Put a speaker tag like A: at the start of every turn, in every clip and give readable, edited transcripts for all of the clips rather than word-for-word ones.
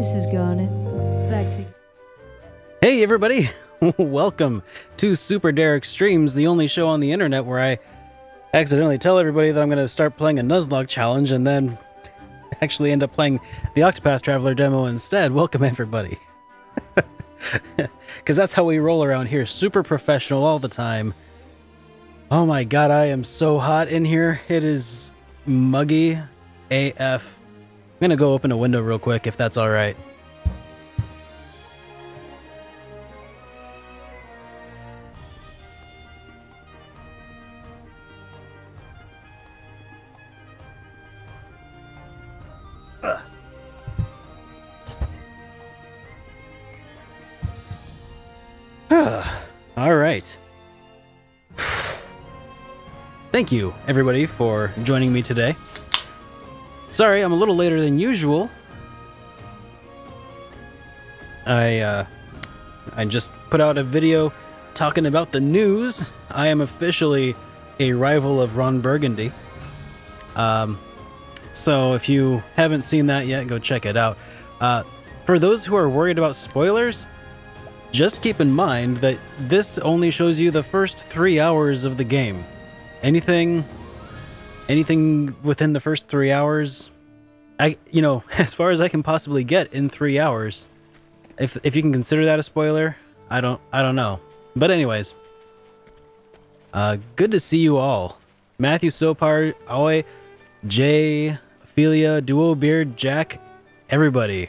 A: This is Garnet. Back to...
B: Hey everybody! Welcome to SuperDerek Streams, the only show on the internet where I accidentally tell everybody that I'm going to start playing a Nuzlocke challenge and then actually end up playing the Octopath Traveler demo instead. Welcome everybody. Because that's how we roll around here. Super professional all the time. Oh my god, I am so hot in here. It is muggy AF. I'm going to go open a window real quick if that's alright. All right. Thank you, everybody, for joining me today. Sorry, I'm a little later than usual. I just put out a video talking about the news. I am officially a rival of Ron Burgundy. So if you haven't seen that yet, go check it out. For those who are worried about spoilers, just keep in mind that this only shows you the first 3 hours of the game. Anything within the first 3 hours, as far as I can possibly get in 3 hours. If you can consider that a spoiler, I don't know. But anyways, good to see you all. Matthew Sopar, Aoi, Jay, Ophelia, Duo Beard, Jack, everybody,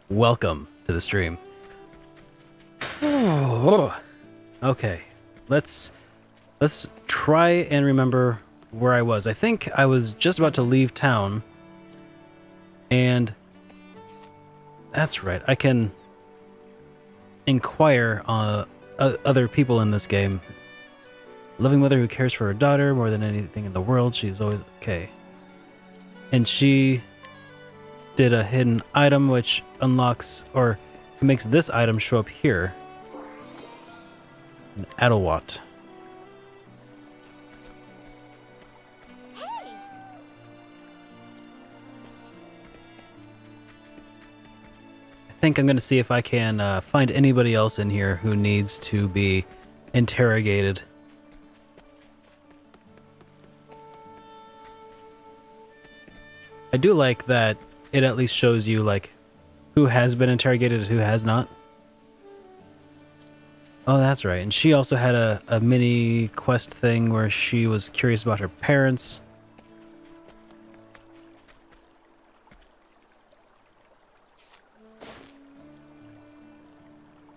B: welcome to the stream. Okay, let's try and remember where I was. I think I was just about to leave town, and that's right. I can inquire on other people in this game. Loving mother who cares for her daughter more than anything in the world. She's always okay. And she did a hidden item which unlocks or makes this item show up here. An Adelwatt.
C: Hey.
B: I think I'm going to see if I can find anybody else in here who needs to be interrogated. I do like that it at least shows you, like, who has been interrogated and who has not. Oh, that's right. And she also had a mini quest thing where she was curious about her parents.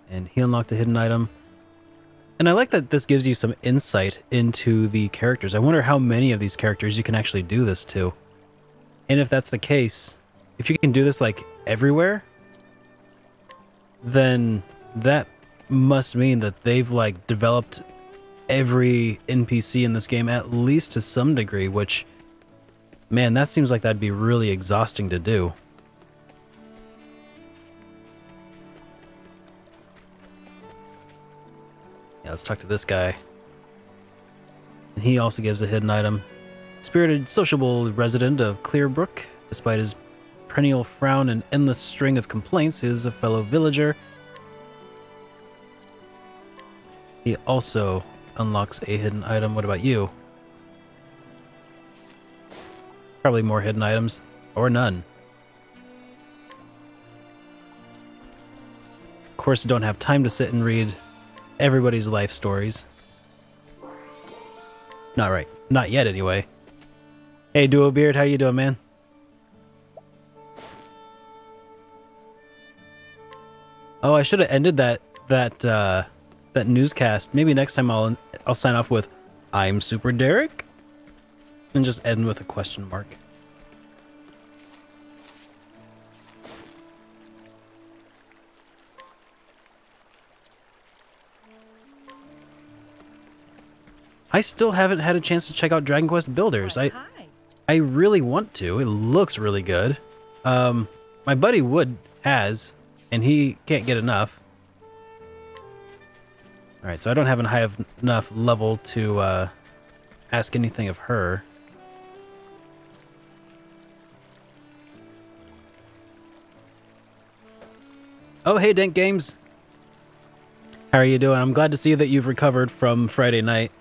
B: And he unlocked a hidden item. And I like that this gives you some insight into the characters. I wonder how many of these characters you can actually do this to. And if that's the case, if you can do this, like, everywhere, then that must mean that they've, like, developed every NPC in this game at least to some degree, which, man, that seems like that'd be really exhausting to do. Yeah, let's talk to this guy. And he also gives a hidden item. Spirited, sociable resident of Clearbrook, despite his perennial frown and endless string of complaints, is a fellow villager. He also unlocks a hidden item. What about you? Probably more hidden items, or none. Of course, don't have time to sit and read everybody's life stories. Not right. Not yet, anyway. Hey, Duo Beard, how you doing, man? Oh, I should have ended that newscast. Maybe next time I'll sign off with "I'm SuperDerek," and just end with a question mark. I still haven't had a chance to check out Dragon Quest Builders. I really want to. It looks really good. My buddy Wood has, and he can't get enough. Alright, so I don't have a high enough level to ask anything of her. Oh, hey, Dent Games. How are you doing? I'm glad to see that you've recovered from Friday night.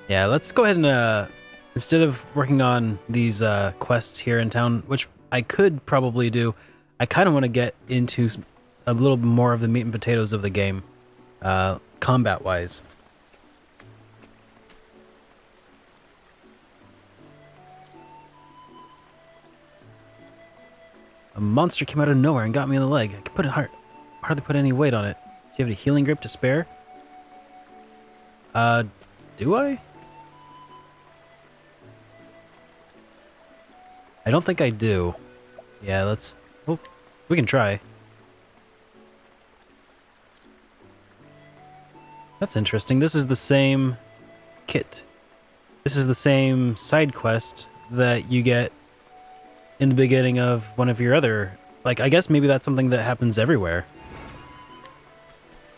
B: Yeah, let's go ahead and, instead of working on these quests here in town, which I could probably do, I kind of want to get into a little more of the meat and potatoes of the game, combat-wise. A monster came out of nowhere and got me in the leg. I could hardly put any weight on it. Do you have any healing grip to spare? Do I? I don't think I do. Yeah, let's... Well, we can try. That's interesting. This is the same kit. This is the same side quest that you get in the beginning of one of your other... Like, I guess maybe that's something that happens everywhere.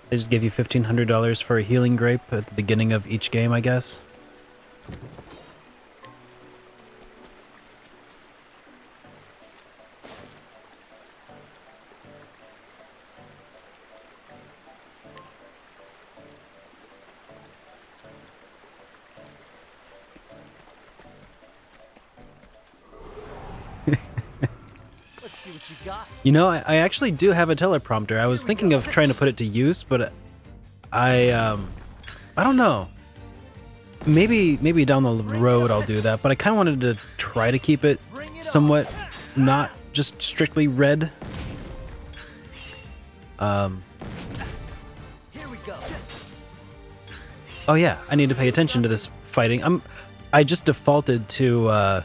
B: They just give you $1,500 for a healing grape at the beginning of each game, I guess. You know, I actually do have a teleprompter. I was thinking of trying to put it to use, but I don't know. Maybe down the road I'll do that, but I kind of wanted to try to keep it somewhat not just strictly red. Here we go. Oh yeah, I need to pay attention to this fighting. I just defaulted to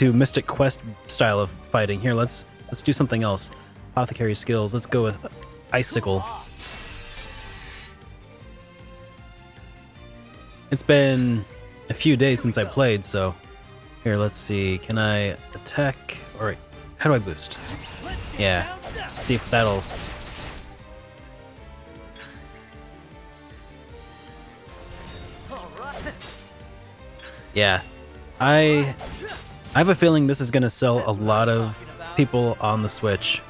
B: Mystic Quest style of fighting. Here, let's do something else. Apothecary skills. Let's go with Icicle. It's been a few days since I played, so here, let's see. Can I attack? All right. How do I boost? Yeah. Let's see if that'll... Yeah. I have a feeling this is going to sell a lot of people on the Switch.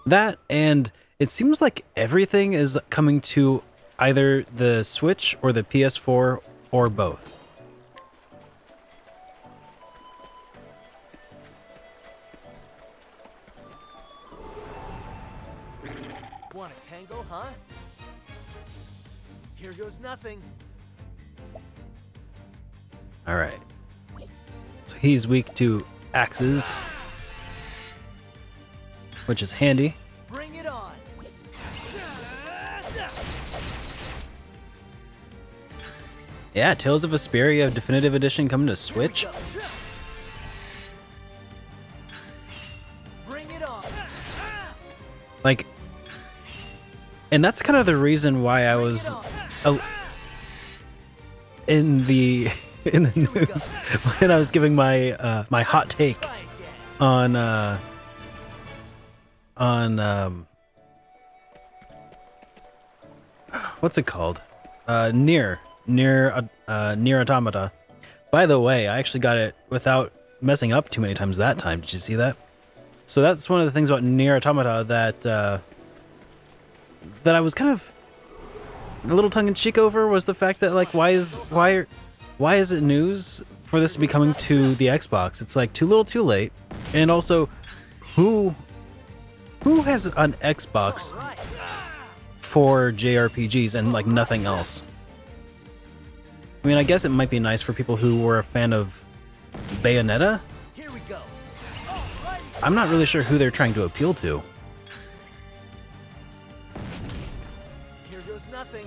B: That, and it seems like everything is coming to either the Switch or the PS4 or both.
C: Want a tango, huh? Here goes nothing.
B: All right. So he's weak to axes, which is handy.
C: Bring it on.
B: Yeah, Tales of Vesperia Definitive Edition coming to Switch.
C: Bring it on.
B: Like, and that's kind of the reason why I was in the news when I was giving my my hot take on what's it called? Nier Automata. By the way, I actually got it without messing up too many times that time. Did you see that? So that's one of the things about Nier Automata that that I was kind of a little tongue-in-cheek over, was the fact that, like, why is it news for this to be coming to the Xbox? It's like too little too late. And also, who has an Xbox for JRPGs and like nothing else? I mean, I guess it might be nice for people who were a fan of Bayonetta.
C: Here we go.
B: I'm not really sure who they're trying to appeal to.
C: Here goes nothing.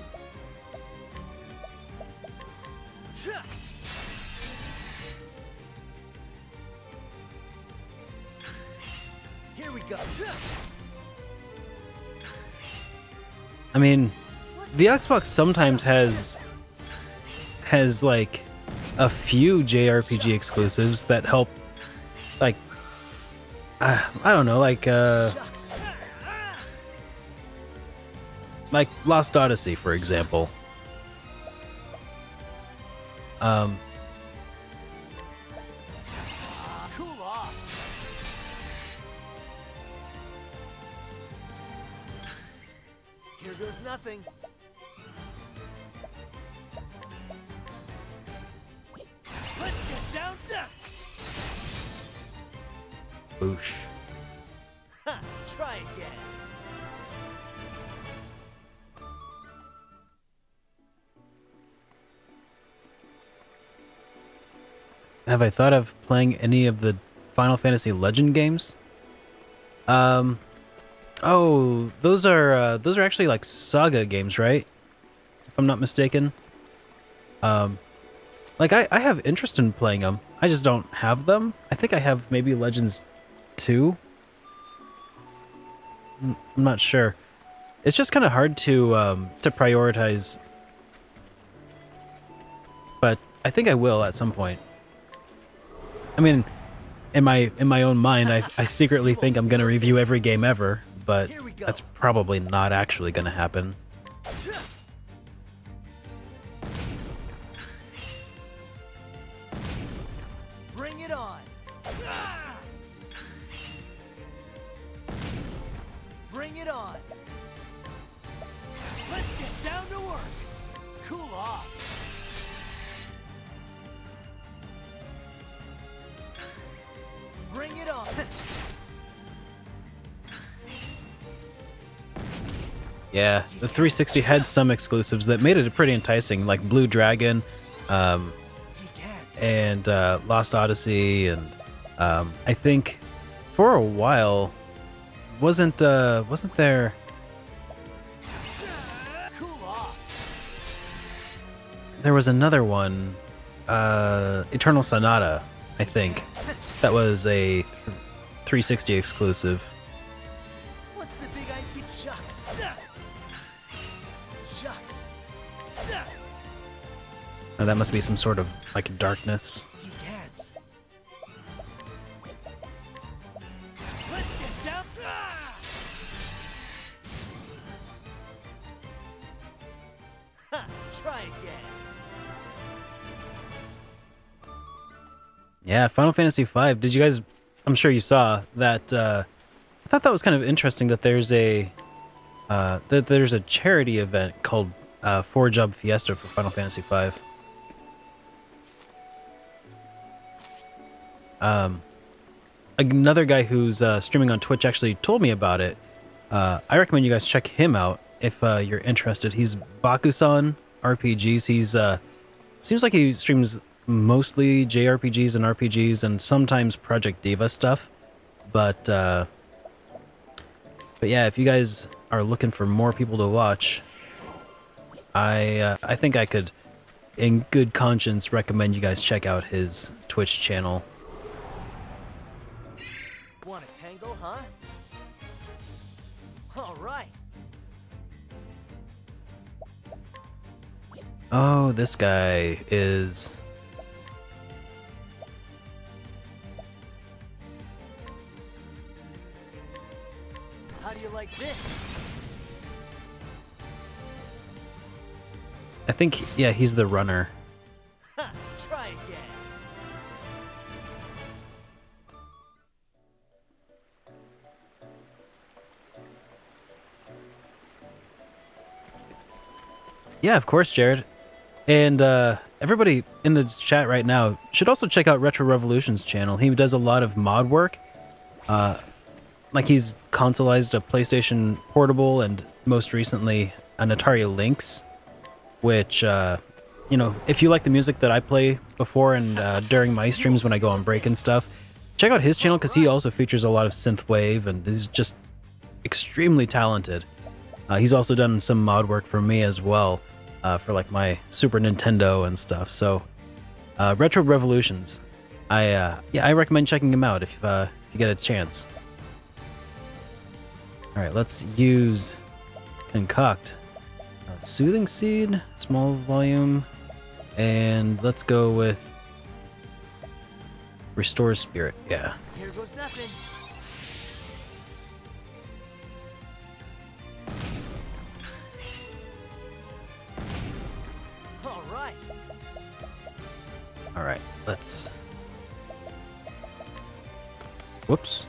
C: Here we go.
B: I mean, the Xbox sometimes has like a few JRPG exclusives that help, like, I don't know, like Lost Odyssey, for example.
C: goes nothing. Let's get down there.
B: Boosh.
C: Ha! Try again.
B: Have I thought of playing any of the Final Fantasy Legend games? Oh, those are actually like Saga games, right? If I'm not mistaken. Like I have interest in playing them. I just don't have them. I think I have maybe Legends 2. I'm not sure. It's just kind of hard to prioritize. But I think I will at some point. I mean, in my own mind, I secretly think I'm gonna review every game ever, but that's probably not actually gonna happen.
C: Bring it on. Bring it on. Let's get down to work. Cool off. Bring it on.
B: Yeah, the 360 had some exclusives that made it pretty enticing, like Blue Dragon, and Lost Odyssey, and I think for a while wasn't there?
C: Cool off.
B: There was another one, Eternal Sonata, I think, that was a 360 exclusive.
C: What's the big idea? Shucks. Shucks.
B: Now that must be some sort of like darkness.
C: Yes. Let's get down. Ha! Try again.
B: Yeah, Final Fantasy V. Did you guys? I'm sure you saw that. I thought that was kind of interesting that there's a charity event called 4-Job Fiesta for Final Fantasy V. Another guy who's streaming on Twitch actually told me about it. I recommend you guys check him out if you're interested. He's Bakusan RPGs. He's seems like he streams mostly JRPGs and RPGs and sometimes Project Diva stuff. But yeah, if you guys are looking for more people to watch, I think I could, in good conscience, recommend you guys check out his Twitch channel.
C: Want a tango, huh? All right.
B: Oh, this guy is...
C: How do you like this?
B: I think, yeah, he's the runner.
C: Ha! Try again.
B: Yeah, of course, Jared. And everybody in the chat right now should also check out Retro Revolution's channel. He does a lot of mod work. Like he's consoleized a PlayStation Portable and most recently an Atari Lynx, which, you know, if you like the music that I play before and during my streams when I go on break and stuff, check out his channel because he also features a lot of synthwave and is just extremely talented. He's also done some mod work for me as well, for like my Super Nintendo and stuff. So, Retro Revolutions, yeah, I recommend checking him out if you get a chance. All right, let's use Concoct, Soothing Seed, small volume, and let's go with Restore Spirit. Yeah.
C: Here goes nothing. All right.
B: All right, let's... Whoops.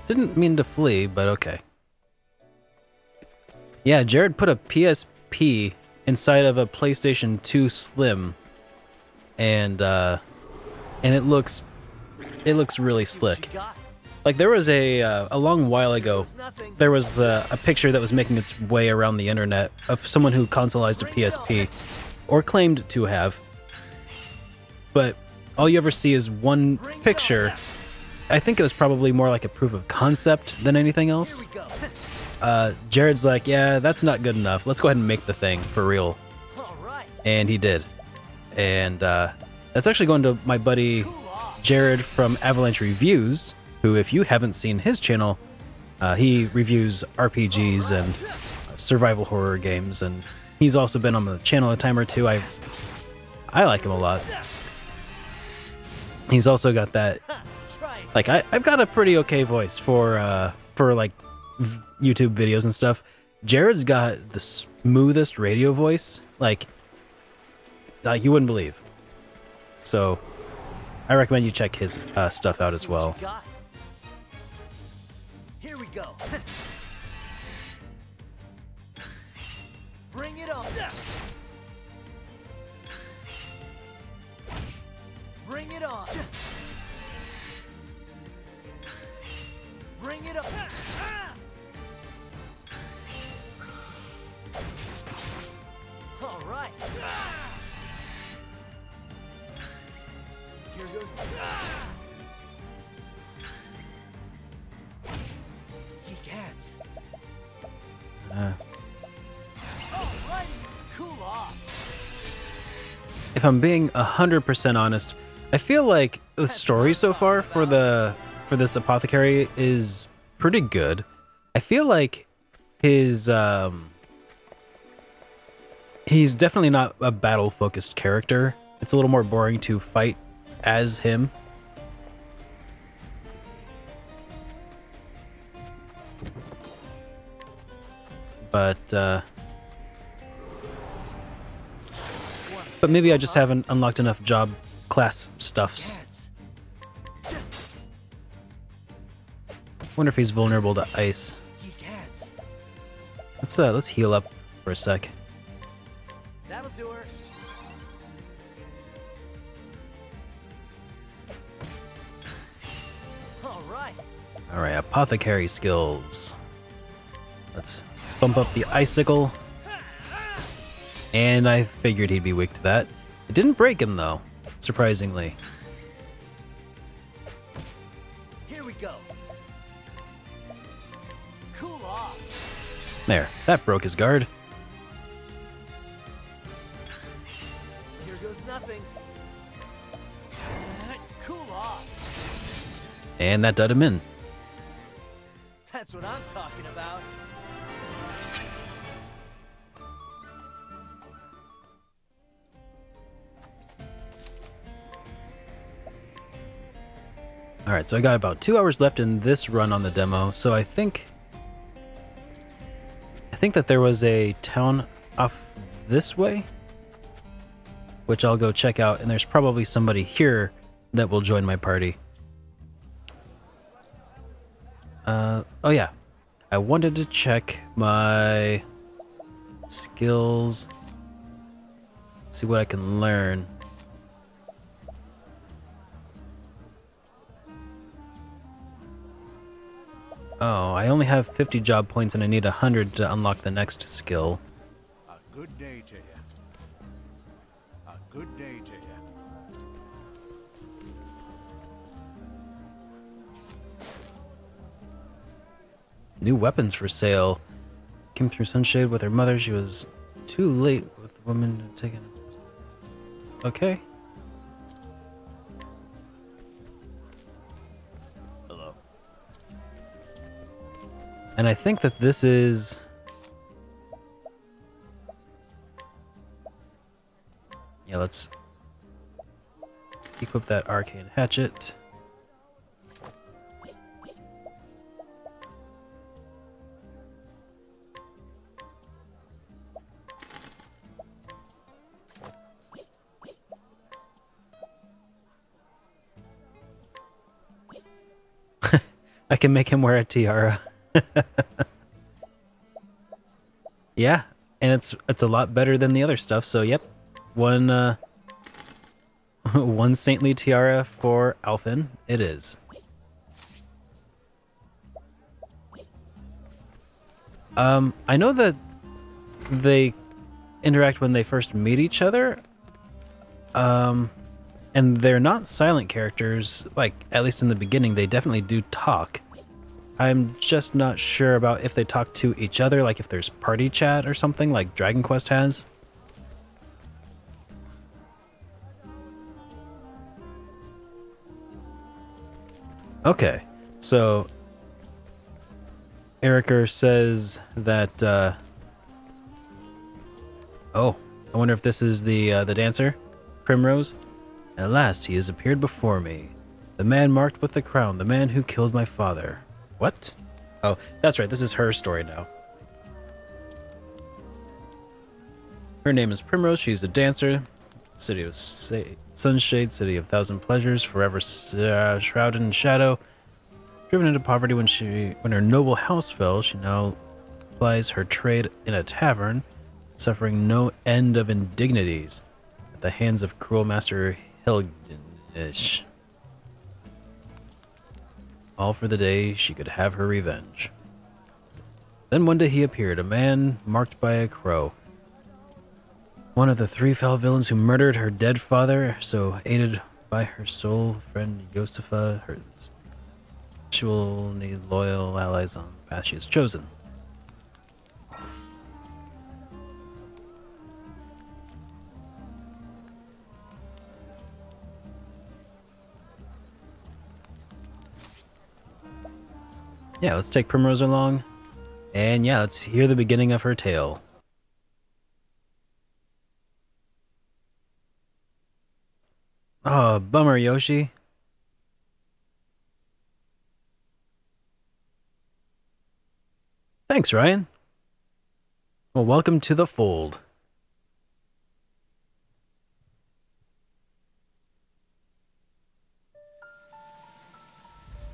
B: Didn't mean to flee, but okay. Yeah, Jared put a PSP inside of a PlayStation 2 Slim, and it looks really
C: See what
B: slick.
C: you got.
B: Like there was a long while ago,
C: There's nothing.
B: there was a picture that was making its way around the internet of someone who consoleized a PSP, or claimed to have. But all you ever see is one picture. I think it was probably more like a proof of concept than anything
C: Here
B: else.
C: we go.
B: Jared's like, yeah, that's not good enough. Let's go ahead and make the thing for real.
C: All right.
B: And he did. And that's actually going to my buddy
C: Cool off.
B: Jared from Avalanche Reviews, who, if you haven't seen his channel, he reviews RPGs and survival horror games, and he's also been on the channel a time or two. I like him a lot. He's also got that,
C: Try it.
B: like, I've got a pretty okay voice for like YouTube videos and stuff. Jared's got the smoothest radio voice, like you wouldn't believe. So I recommend you check his stuff out as
C: See what
B: well.
C: you got. Here we go. Bring it on. Bring it on. Bring it up. All right. Here goes. He gets.
B: Uh,
C: All right. Cool off.
B: if I'm being 100% honest, I feel like the story so far for this apothecary is pretty good. I feel like his he's definitely not a battle focused character. It's a little more boring to fight as him. But maybe I just haven't unlocked enough job class stuffs.
C: Gets.
B: Wonder if he's vulnerable to ice.
C: He gets.
B: Let's heal up for a sec.
C: That'll do her. All right.
B: All right, apothecary skills. Let's bump up the icicle. And I figured he'd be weak to that. It didn't break him though, surprisingly.
C: Here we go. Cool off.
B: There, that broke his guard.
C: Here goes nothing. Cool off.
B: And that did him in.
C: That's what I'm talking about.
B: Alright, so I got about 2 hours left in this run on the demo, so I think that there was a town off this way, which I'll go check out, and there's probably somebody here that will join my party. Oh yeah, I wanted to check my skills, see what I can learn. Oh, I only have 50 job points and I need 100 to unlock the next skill.
D: A good day to you. A good day to you.
B: New weapons for sale. Came through Sunshade with her mother. She was too late with the woman taking. Okay.
D: Hello.
B: And I think that this is. Yeah, let's equip that arcane hatchet. I can make him wear a tiara. Yeah, and it's a lot better than the other stuff. So yep, one one saintly tiara for Alphen. It is. I know that they interact when they first meet each other. And they're not silent characters. Like, at least in the beginning, they definitely do talk. I'm just not sure about if they talk to each other, like if there's party chat or something like Dragon Quest has. Okay, so Eriker says that, oh, I wonder if this is the dancer, Primrose. At last he has appeared before me. The man marked with the crown, the man who killed my father. What? Oh, that's right, this is her story now. Her name is Primrose, she's a dancer. City of Sunshade, city of thousand pleasures, forever shrouded in shadow. Driven into poverty when her noble house fell, she now plies her trade in a tavern, suffering no end of indignities at the hands of cruel master Hilgenish. All for the day she could have her revenge. Then one day he appeared, a man marked by a crow. One of the three foul villains who murdered her dead father, so aided by her soul friend Yosefa, her she will need loyal allies on the path she has chosen. Yeah, let's take Primrose along. And yeah, let's hear the beginning of her tale. Oh, bummer, Yoshi. Thanks, Ryan. Well, welcome to the fold.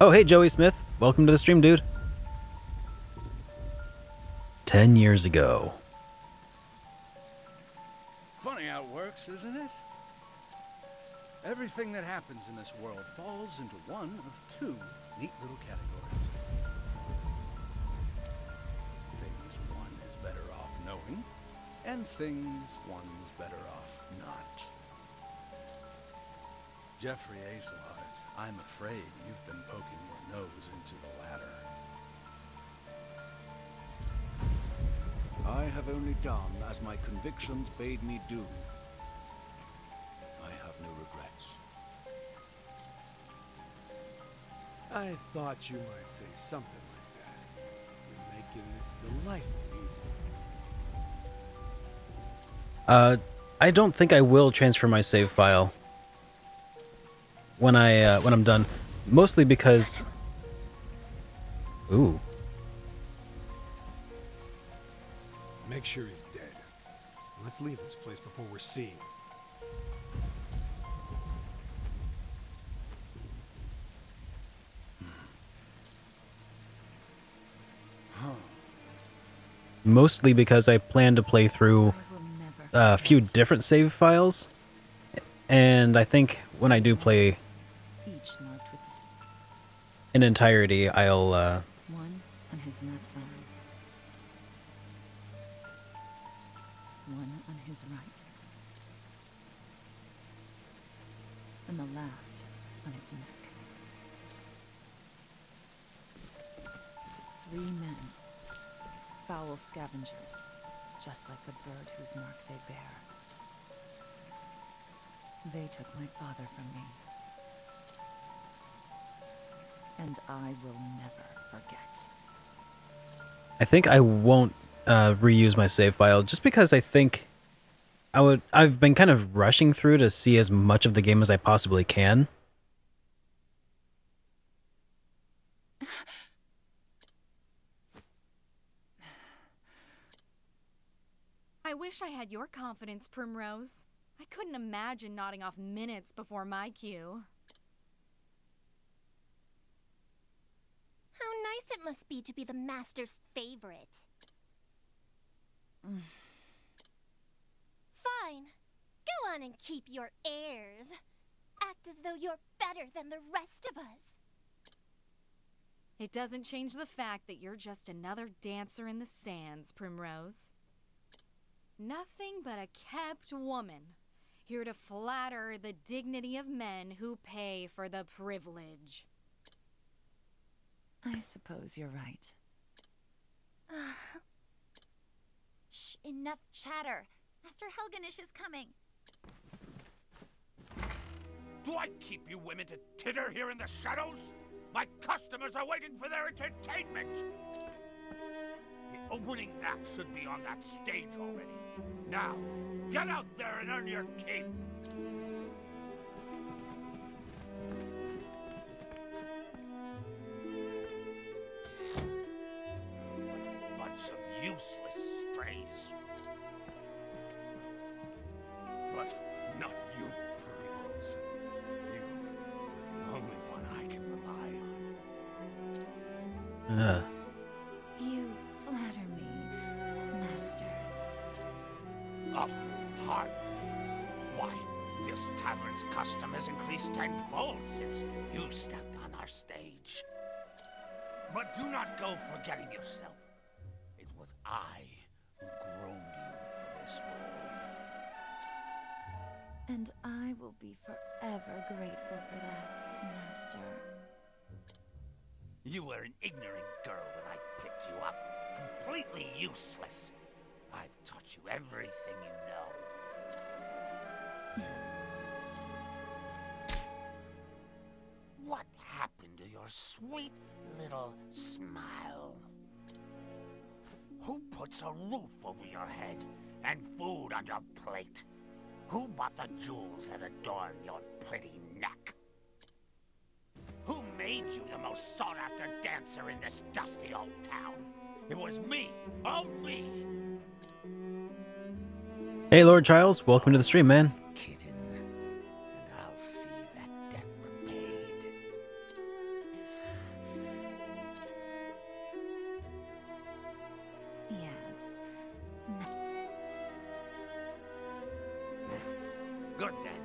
B: Oh, hey, Joey Smith. Welcome to the stream, dude. 10 years ago.
D: Funny how it works, isn't it? Everything that happens in this world falls into one of two neat little categories. Things one is better off knowing, and things one's better off not. Jeffrey Azelhart, I'm afraid you've been poking your nose into the latter.
E: I have only done as my convictions bade me do. I have no regrets.
F: I thought you might say something like that. You're making this delightfully easy.
B: I don't think I will transfer my save file when I'm done, mostly because. Ooh.
F: Make sure he's dead. Let's leave this place before we're seen.
B: Mostly because I plan to play through a few different save files, and I think when I do play
A: Each marked with this
B: in entirety, I'll
A: one on his left arm, one on his right, and the last on his neck. 3 men, foul scavengers, just like the bird whose mark they bear. They took my father from me, and I will never forget.
B: I think I won't reuse my save file just because I think I've been kind of rushing through to see as much of the game as I possibly can.
G: I wish I had your confidence, Primrose. I couldn't imagine nodding off minutes before my cue.
H: How nice it must be to be the master's favorite. Fine. Go on and keep your airs. Act as though you're better than the rest of us.
G: It doesn't change the fact that you're just another dancer in the sands, Primrose. Nothing but a kept woman, here to flatter the dignity of men who pay for the privilege.
A: I suppose you're right.
H: Shh, enough chatter. Master Helganish is coming.
I: Do I keep you women to titter here in the shadows? My customers are waiting for their entertainment! The opening act should be on that stage already. Now, get out there and earn your keep! What a bunch of useless strays. But not you, Primrose. You are the only one I can rely on.
A: You flatter me, Master.
I: Oh, hardly. Why, this tavern's custom has increased tenfold since you stepped on our stage. But do not go forgetting yourself. It was I who groomed you for this role.
A: And I will be forever grateful for that, Master.
I: You were an ignorant girl when I picked you up, completely useless. I've taught you everything you know. What happened to your sweet little smile? Who puts a roof over your head and food on your plate? Who bought the jewels that adorn your pretty neck? Who made you the most sought-after dancer in this dusty old town? It was me, all me.
B: Hey, Lord Childs, welcome to the stream, man.
I: Kitten, and I'll see that debt repaid.
A: Yes.
I: Good then.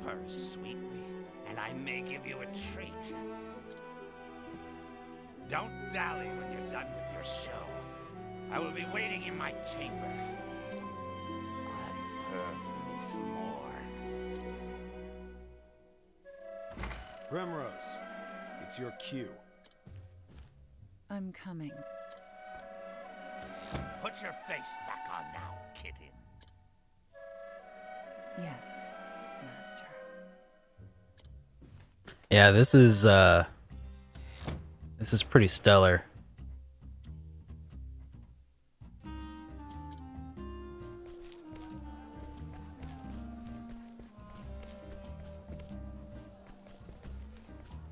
I: Purr sweetly, and I may give you a treat. Don't dally when you're done with your show. I will be waiting in my chamber. I'll have you purr for me some more.
F: Primrose, it's your cue.
A: I'm coming.
I: Put your face back on now, kitten.
A: Yes, Master.
B: Yeah, this is pretty stellar.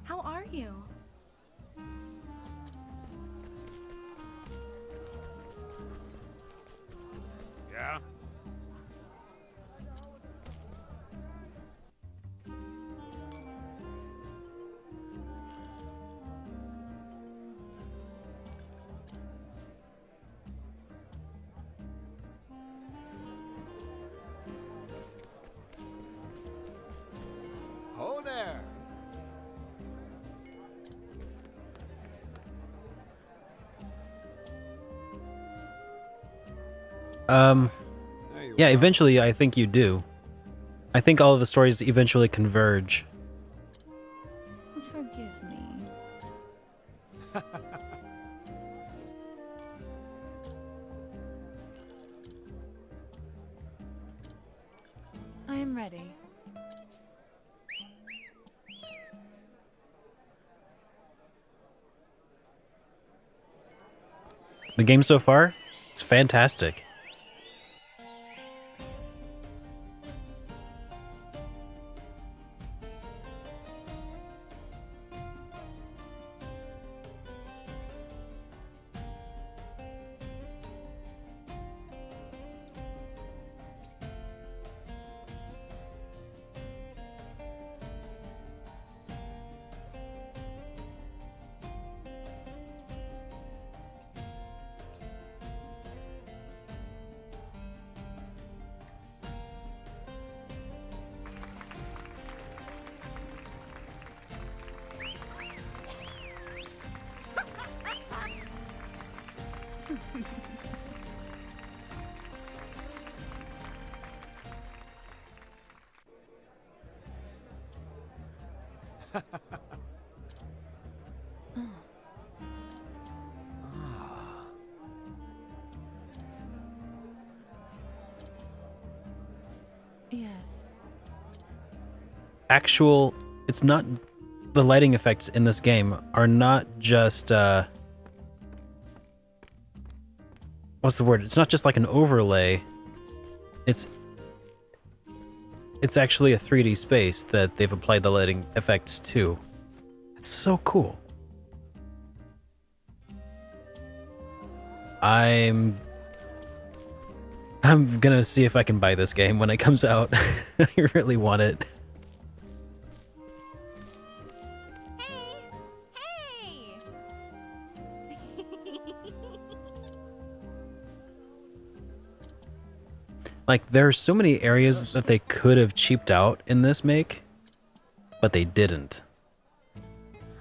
G: How are you?
I: Yeah?
E: Ho there! There you
B: Yeah,
E: are.
B: eventually I think you do. I think all of the stories eventually converge.
A: Forgive me. I am ready.
B: The game so far, it's fantastic.
A: Yes.
B: Actual, it's not, the lighting effects in this game are not just, what's the word? It's not just like an overlay. It's actually a 3D space that they've applied the lighting effects to. It's so cool. I'm gonna see if I can buy this game when it comes out. I really want it.
G: Hey!
B: Like, there are so many areas that they could have cheaped out in this make, but they didn't.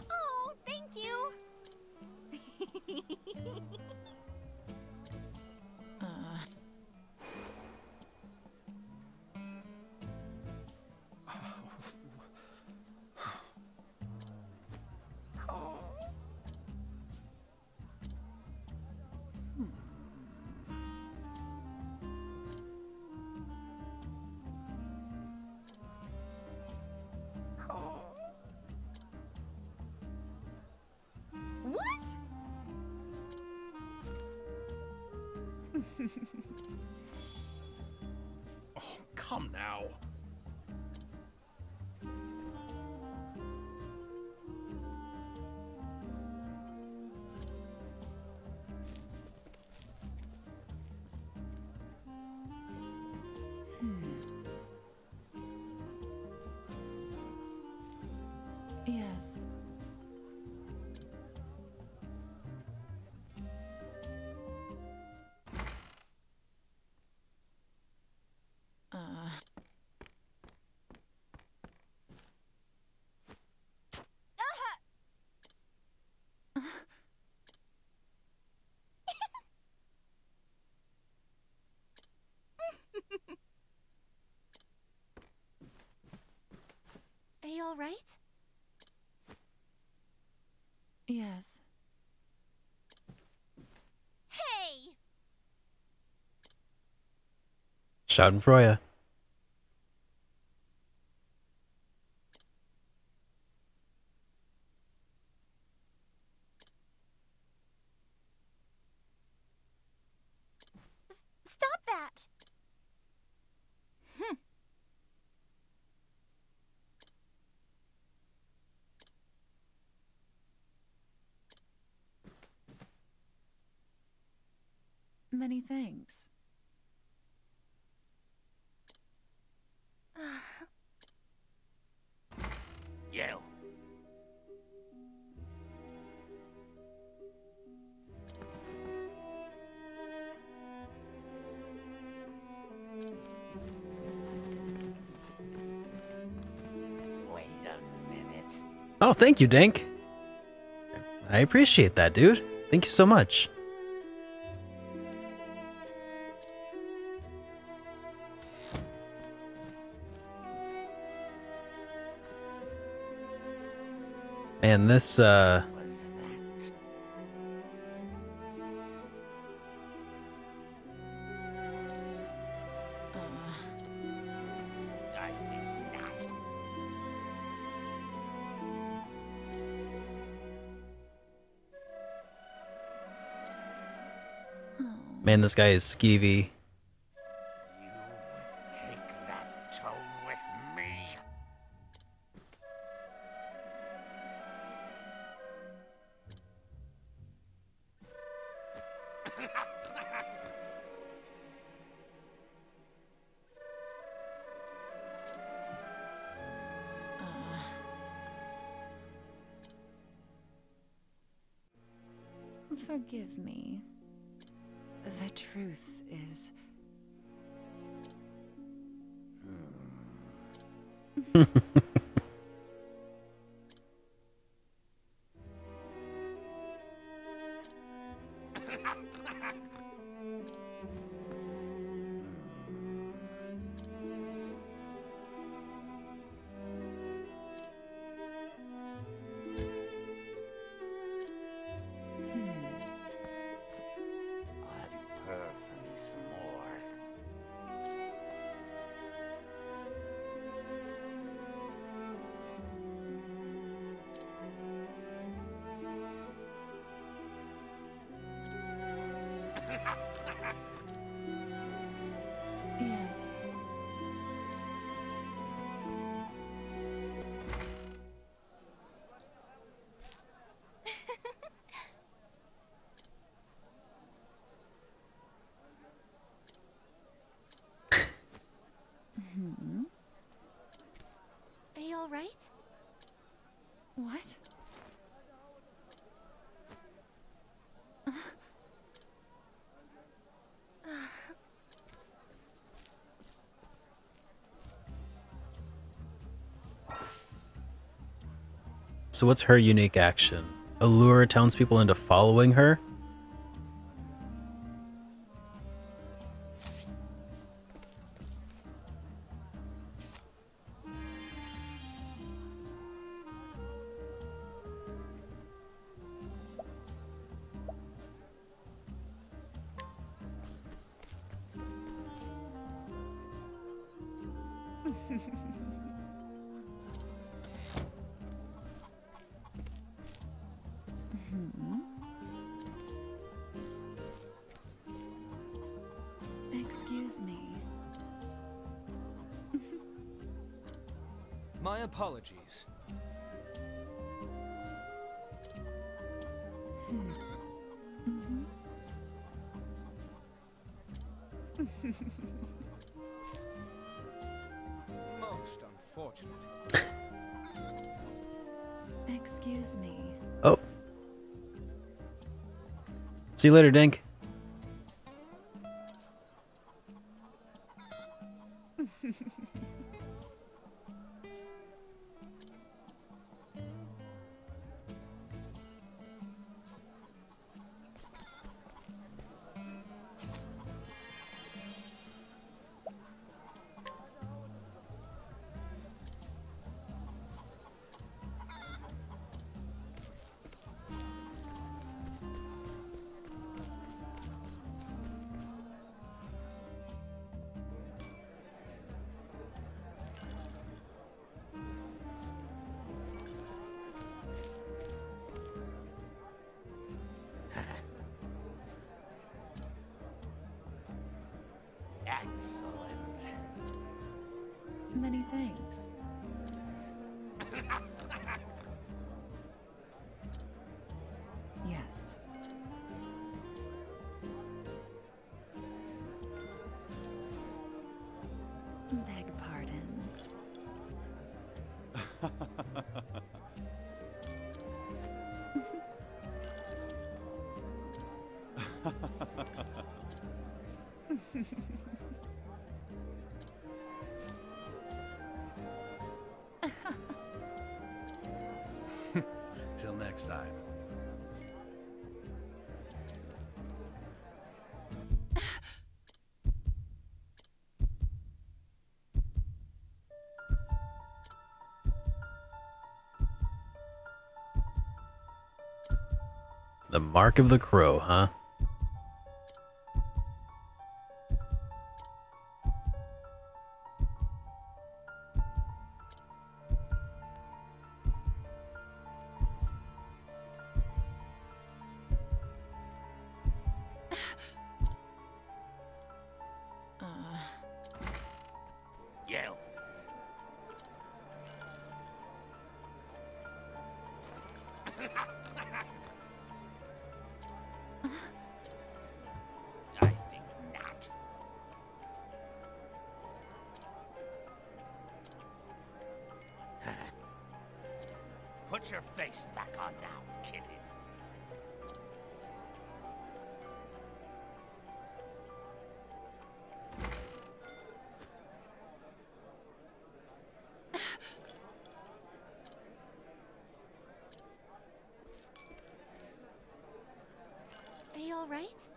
G: Oh, thank you! What?
D: Oh, come now.
A: Yes.
H: Are you all right?
A: Yes.
H: Hey!
B: Schadenfreude.
H: Stop that!
A: Many thanks.
I: You. Wait a minute.
B: Oh, thank you, Dank. I appreciate that, dude. Thank you so much. Man, this,
I: Was that? I think not.
B: man, this guy is skeevy.
I: You would take that tone with me?
A: Forgive me. The truth is...
B: So what's her unique action? Allure townspeople into following her?
A: Excuse me.
C: My apologies. Most unfortunate.
A: Excuse me.
B: Oh. See you later, Dink.
I: Excellent.
A: Many thanks. Yes. Beg pardon.
E: Till next time.
B: The mark of the crow, huh?
I: You. I think not. Put your face back on now, kitty.
H: Are you all right?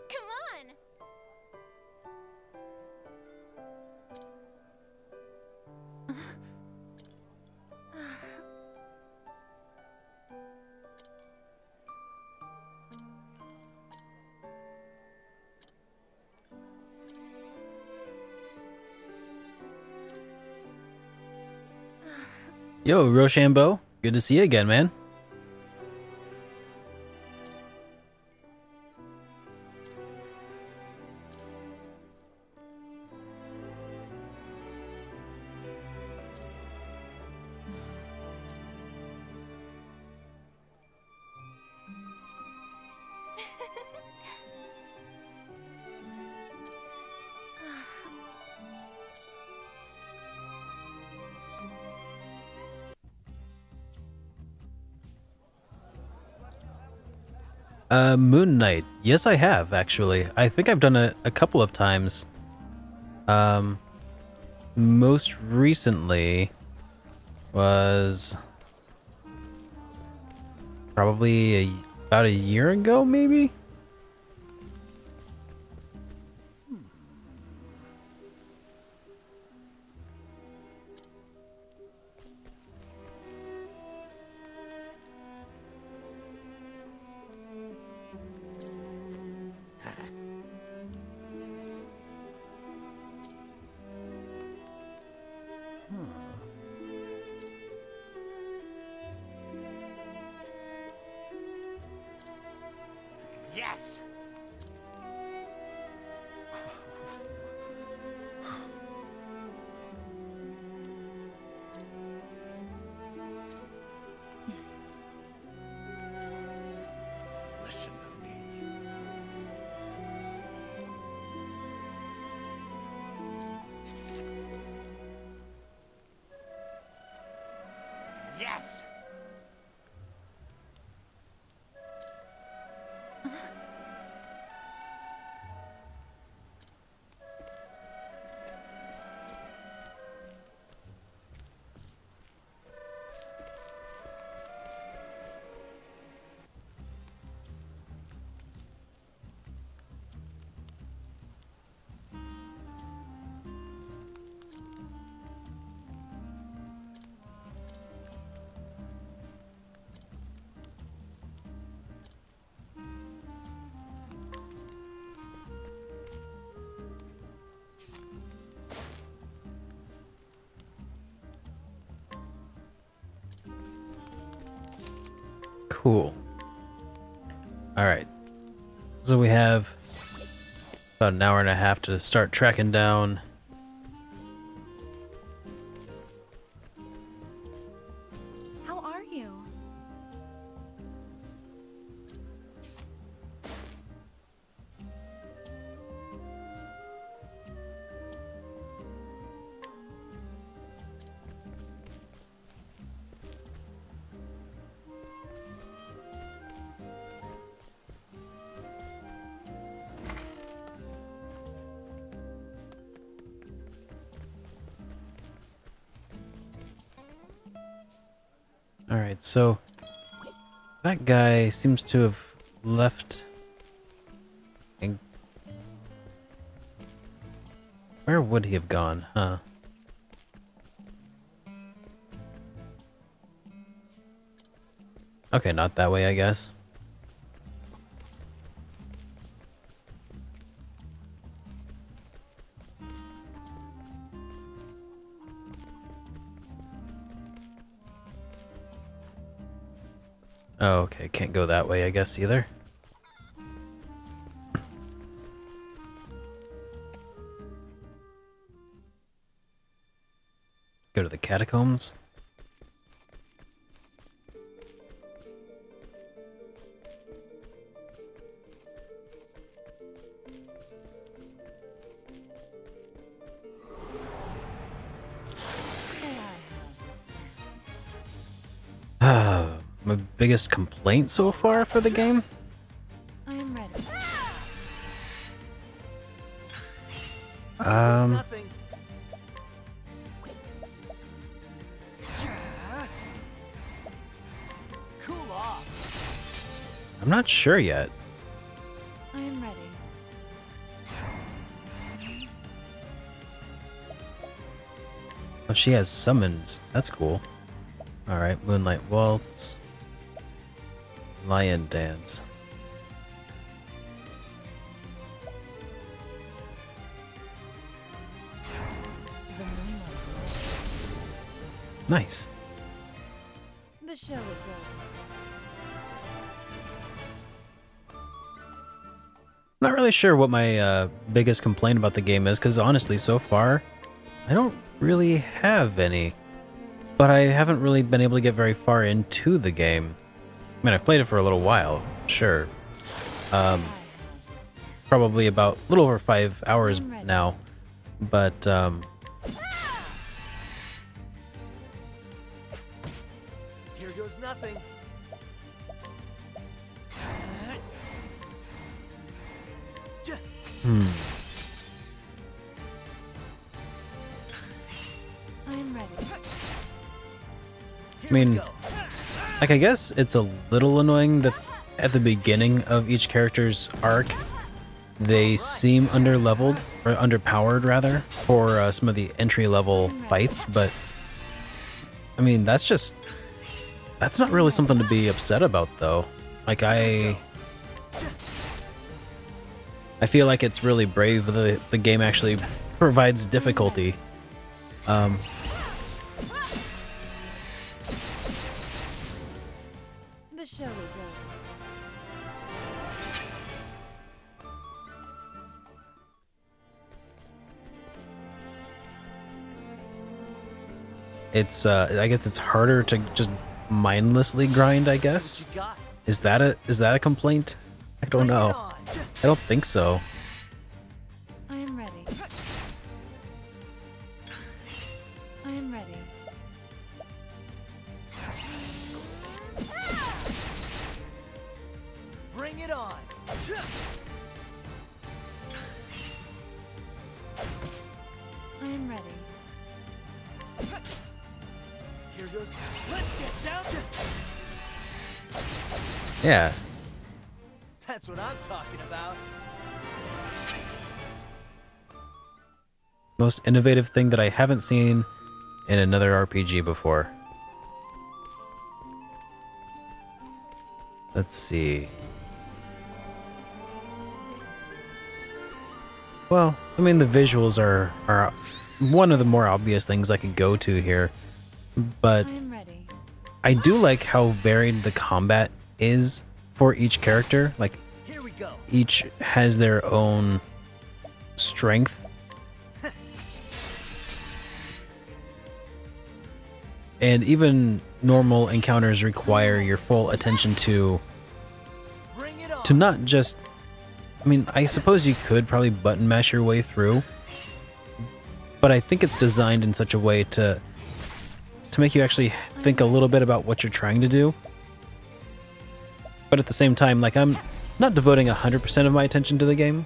H: Come on!
B: Yo, Rochambeau. Good to see you again, man. Moon Knight. Yes, I have, actually. I think I've done it a couple of times. Most recently was probably about a year ago, maybe?
I: Yes!
D: Listen to me.
I: Yes!
B: Cool. Alright. So we have about an hour and a half to start tracking down
G: How are you?
B: Alright, so that guy seems to have left. And where would he have gone, huh? Okay, not that way, I guess. Oh, okay, can't go that way, I guess, either. Go to the catacombs. My biggest complaint so far for the game?
A: I am ready.
F: Nothing. Cool off.
B: I'm not sure yet.
A: I am ready.
B: Oh, she has summons. That's cool. Alright, Moonlight Waltz. Lion Dance.
A: The moonlight.
B: Nice.
A: The show is over.
B: Not really sure what my biggest complaint about the game is, because honestly, so far, I don't really have any. But I haven't really been able to get very far into the game. I mean, I've played it for a little while, sure. Probably about a little over 5 hours now. But,
F: Here goes nothing.
A: I'm ready.
B: I mean, like, I guess it's a little annoying that at the beginning of each character's arc, they seem underleveled, or underpowered rather, for some of the entry-level fights, but I mean, that's not really something to be upset about, though. Like, I feel like it's really brave that the game actually provides difficulty.
A: The show is over.
B: It's I guess it's harder to just mindlessly grind, I guess. Is that a complaint? I don't know. I don't think so.
A: I am ready. I am ready.
F: Bring it on.
A: I am ready.
F: Here goes. Let's get down to.
B: Yeah.
F: That's what I'm talking about.
B: Most innovative thing that I haven't seen in another RPG before. Let's see. Well, I mean, the visuals are one of the more obvious things I could go to here, but
A: I am ready.
B: I do like how varied the combat is for each character. Like,
F: Here we go.
B: each has their own strength. And even normal encounters require your full attention to
F: Bring it on.
B: not just... I mean, I suppose you could probably button mash your way through, but I think it's designed in such a way to make you actually think a little bit about what you're trying to do. But at the same time, like, I'm not devoting 100% of my attention to the game,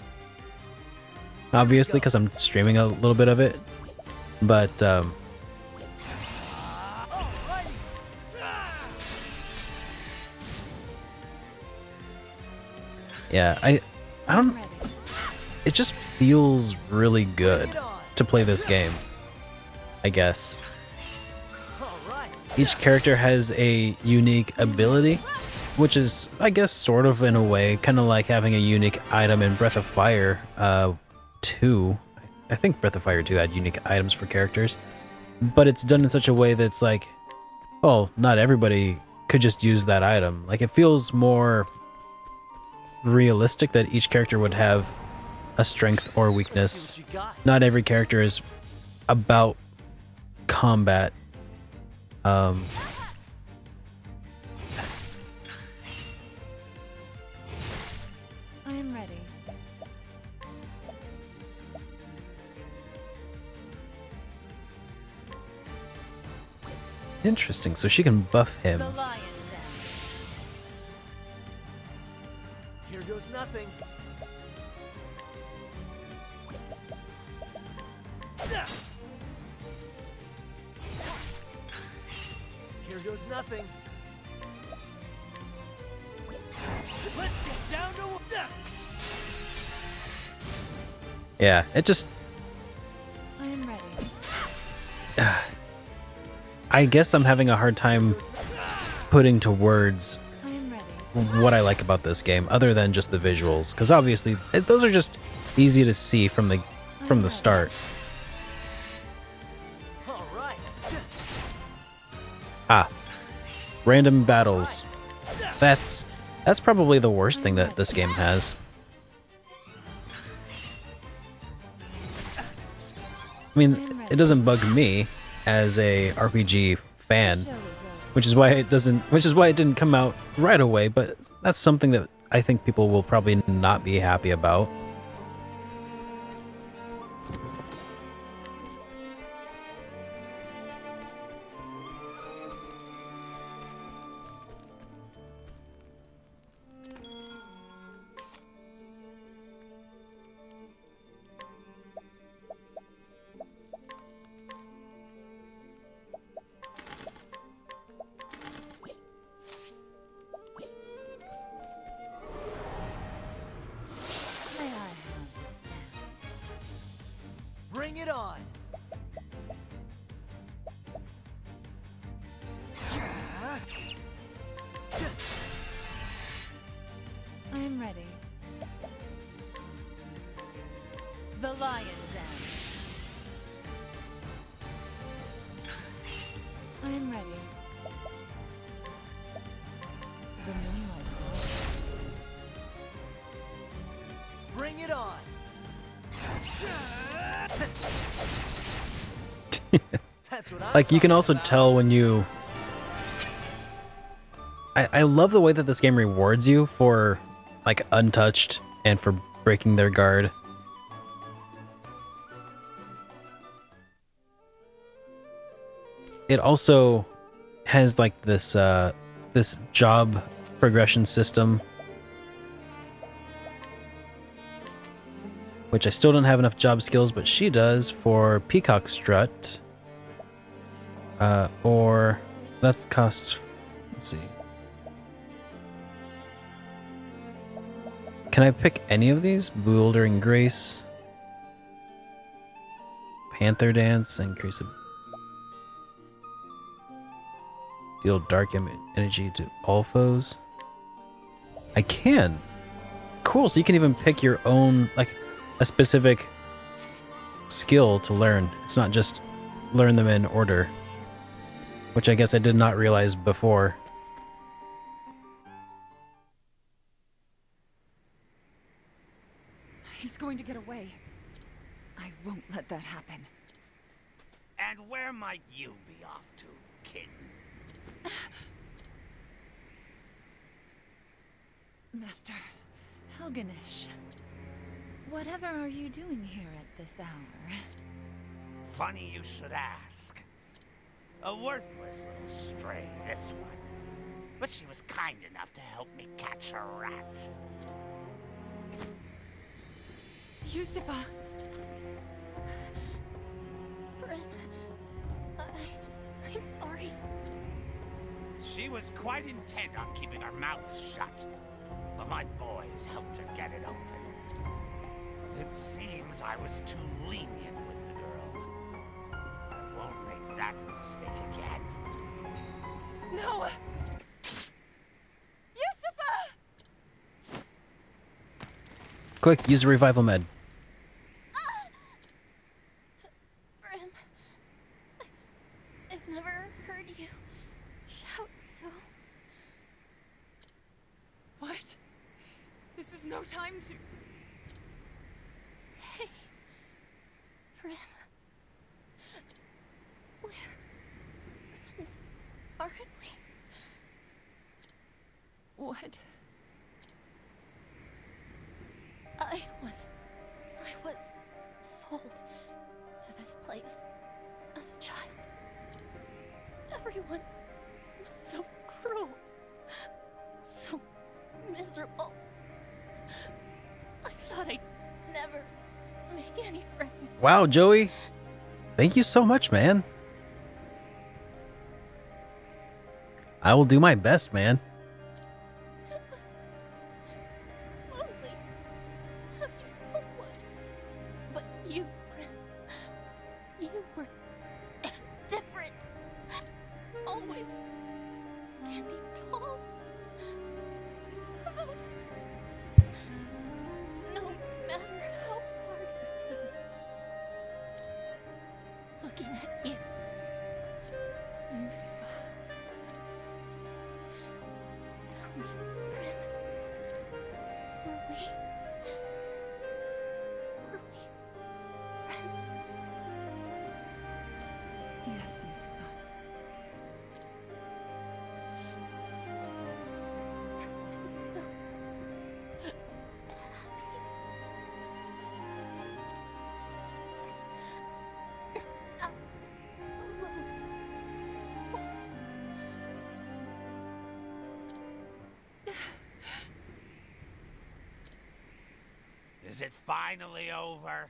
B: obviously, because I'm streaming a little bit of it, but yeah, I don't...
A: Ready.
B: It just feels really good to play this game, I guess. Each character has a unique ability, which is, I guess, sort of in a way, kind of like having a unique item in Breath of Fire 2. I think Breath of Fire 2 had unique items for characters, but it's done in such a way that's like, oh, not everybody could just use that item. Like, it feels more realistic that each character would have a strength or weakness. Not every character is about combat.
A: I am ready.
B: Interesting, so she can buff him.
H: The lion's den.
F: Here goes nothing. Here goes nothing. Let's get down to
B: Yeah, it just...
A: I am ready.
B: I guess I'm having a hard time putting to words
A: I am ready.
B: what I like about this game, other than just the visuals, because obviously those are just easy to see from the start.
F: All right.
B: Ah, random battles. That's probably the worst thing that this game has. I mean, it doesn't bug me as a RPG fan,
A: The show is over.
B: which is why it didn't come out right away, but that's something that I think people will probably not be happy about.
J: Bring it on!
A: I'm ready. The lion's end. I'm ready. The moonlight glows.
J: Bring it on! That's what I'm
B: Like, you can
J: talking
B: also
J: about.
B: tell when you... I love the way that this game rewards you for, like, untouched and for breaking their guard. It also has, like, this, this job progression system, which I still don't have enough job skills, but she does for Peacock Strut. Or that costs, let's see. Can I pick any of these? Bewildering Grace, Panther Dance, increase of deal dark energy to all foes. I can. Cool, so you can even pick your own, like, a specific skill to learn. It's not just learn them in order, which I guess I did not realize before.
A: He's going to get away. I won't let that happen.
I: And where might you be off to, kid?
A: Master Helganish, whatever are you doing here at this hour?
I: Funny you should ask. A worthless little stray, this one. But she was kind enough to help me catch a rat.
A: Yusufa!
H: Brim, I'm sorry.
I: She was quite intent on keeping her mouth shut, but my boys helped her get it open. It seems I was too lenient with the girl. I won't make that mistake again.
A: No! Yusufa!
B: Quick, use a revival med.
H: Brim, I've never heard you shout so.
A: What? This is no time to...
H: Hey, Brim. We're friends, aren't we?
A: What?
H: I was sold to this place as a child. Everyone was so cruel, so miserable. I thought I'd never make any friends.
B: Wow, Joey. Thank you so much, man. I will do my best, man.
H: It was lonely. Having no one but you, Brim. You were different. Always standing tall. Proud. No matter how hard it is. Looking at you.
A: Yusufa.
H: Tell me, Brim. Were we friends?
A: Yes, Yusufa.
H: I'm so happy.
I: Is it finally over?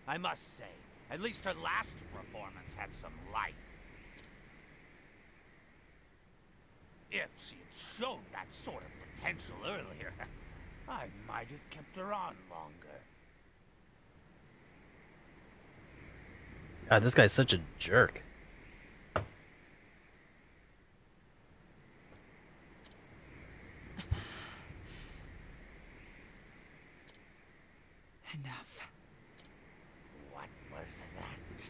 I: I must say, at least her last performance had some life. If she had shown that sort of potential earlier, I might have kept her on longer.
B: God, this guy's such a jerk.
A: Enough.
I: What was that?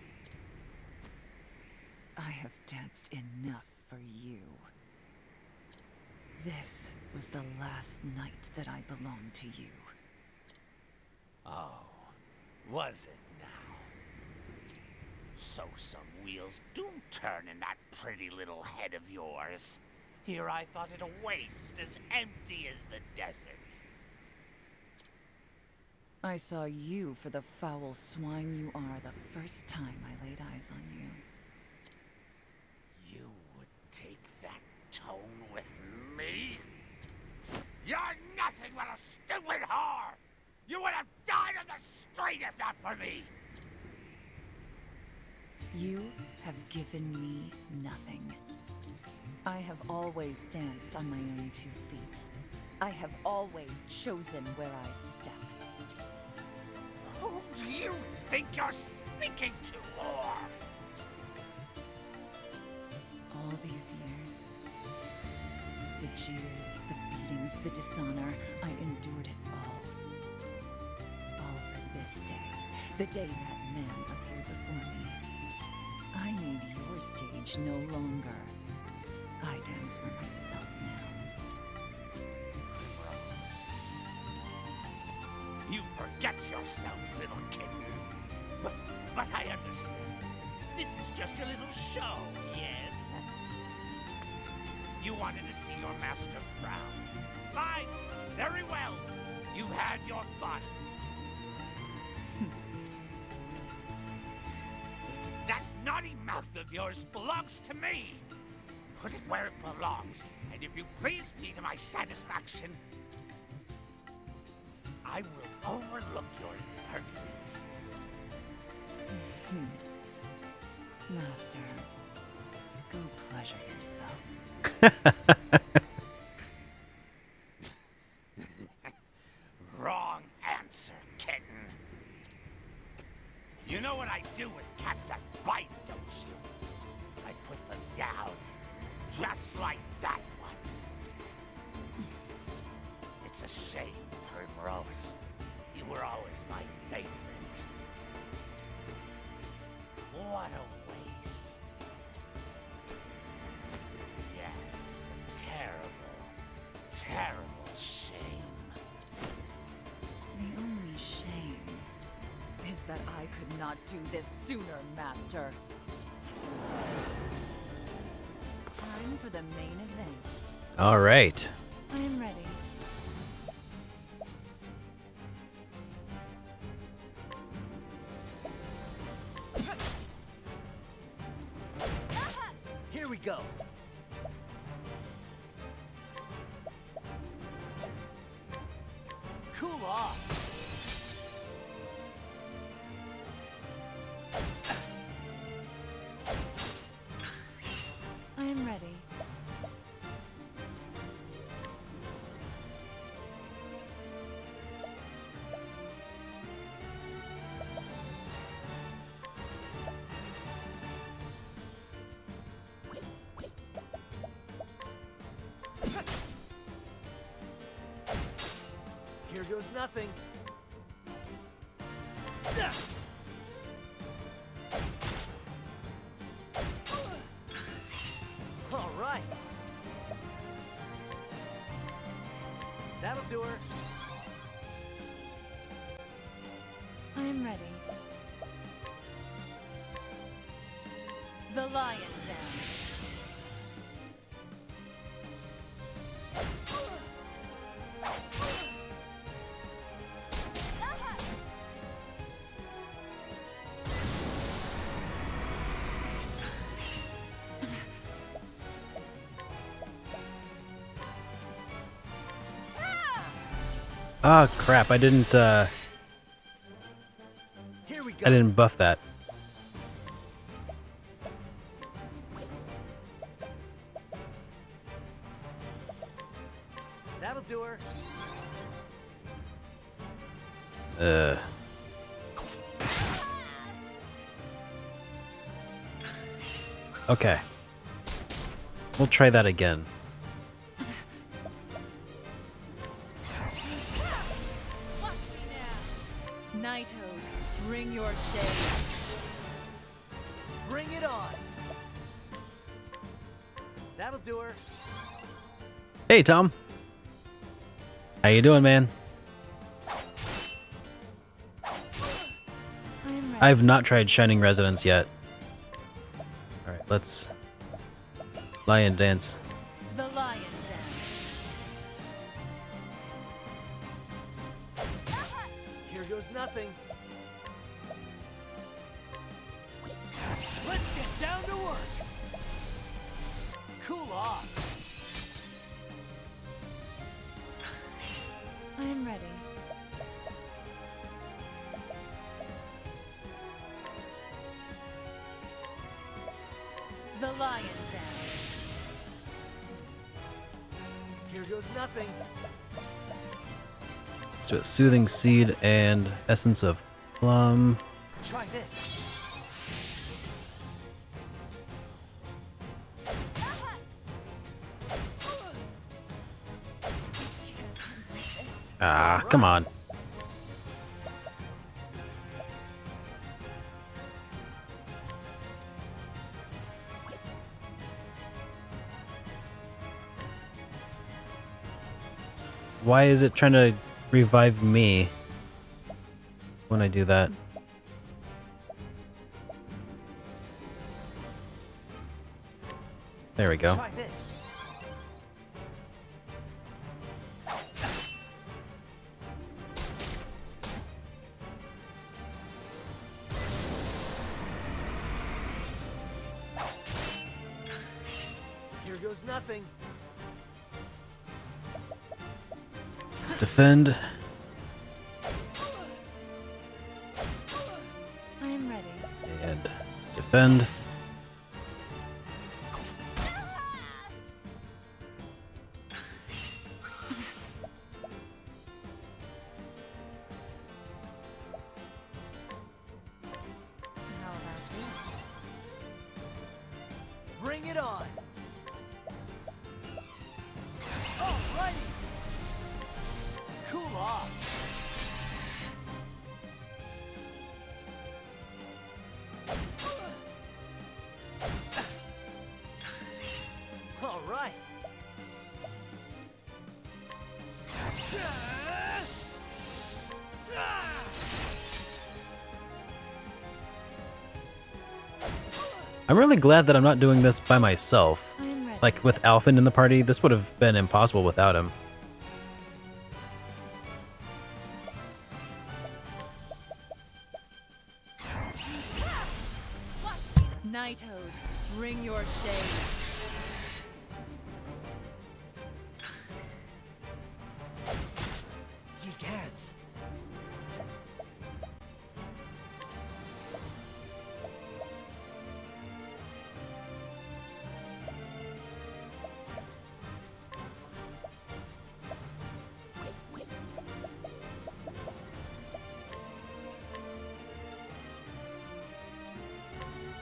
A: I have danced enough for you. This was the last night that I belonged to you.
I: Oh, was it now? So some wheels do turn in that pretty little head of yours. Here I thought it a waste, as empty as the desert.
A: I saw you for the foul swine you are the first time I laid eyes on you.
I: You would take that tone with me? You're nothing but a stupid whore! You would have died on the street if not for me!
A: You have given me nothing. I have always danced on my own 2 feet. I have always chosen where I step.
I: Who do you think you're speaking to, whore?
A: All these years, the jeers, the beatings, the dishonor, I endured it all. All for this day, the day that man appeared before me. I need your stage no longer. I dance for myself now.
I: Rose. You forget yourself, little kitten. But I understand. This is just a little show, yes? You wanted to see your master frown. Fine, very well. You had your fun. That naughty mouth of yours belongs to me. Put it where it belongs, and if you please me to my satisfaction, I will overlook your impertinence.
A: Master, go pleasure yourself.
I: Wrong answer, kitten. You know what I do with cats that bite, don't you? I put them down, just like that one. It's a shame, Primrose. You were always my favorite. What a waste. Yes, terrible, terrible shame.
A: The only shame is that I could not do this sooner, Master. Time for the main event.
B: All right.
A: I am ready.
J: Here we go. Cool off.
A: I am ready.
J: Here goes nothing. All right. That'll do her.
A: I am ready. The lion dance.
B: Ah, crap! I didn't
J: Here we go.
B: I didn't buff that.
J: That'll do her.
B: Okay. We'll try that again.
A: Knighthood, bring your shade.
J: Bring it on. That'll do her.
B: Hey, Tom. How you doing, man? I've not tried Shining Resonance yet. Alright, let's... Lion Dance.
A: The lion dance.
J: Here goes nothing. Let's get down to work. Cool off.
A: I am ready. The lion dance.
J: Here goes nothing.
B: Let's do it. Soothing Seed and Essence of Plum.
J: Try this.
B: Ah, come on. Why is it trying to revive me when I do that? There we go.
J: Try this. Here goes nothing.
B: Let's defend.
A: I am ready.
B: And defend.
A: How about this?
J: Bring it on. Alrighty. Cool off. All right.
B: I'm really glad that I'm not doing this by myself.
A: I am ready.
B: Like with Alphen in the party, this would have been impossible without him.
A: Knighthood, bring your shade.
J: You cats.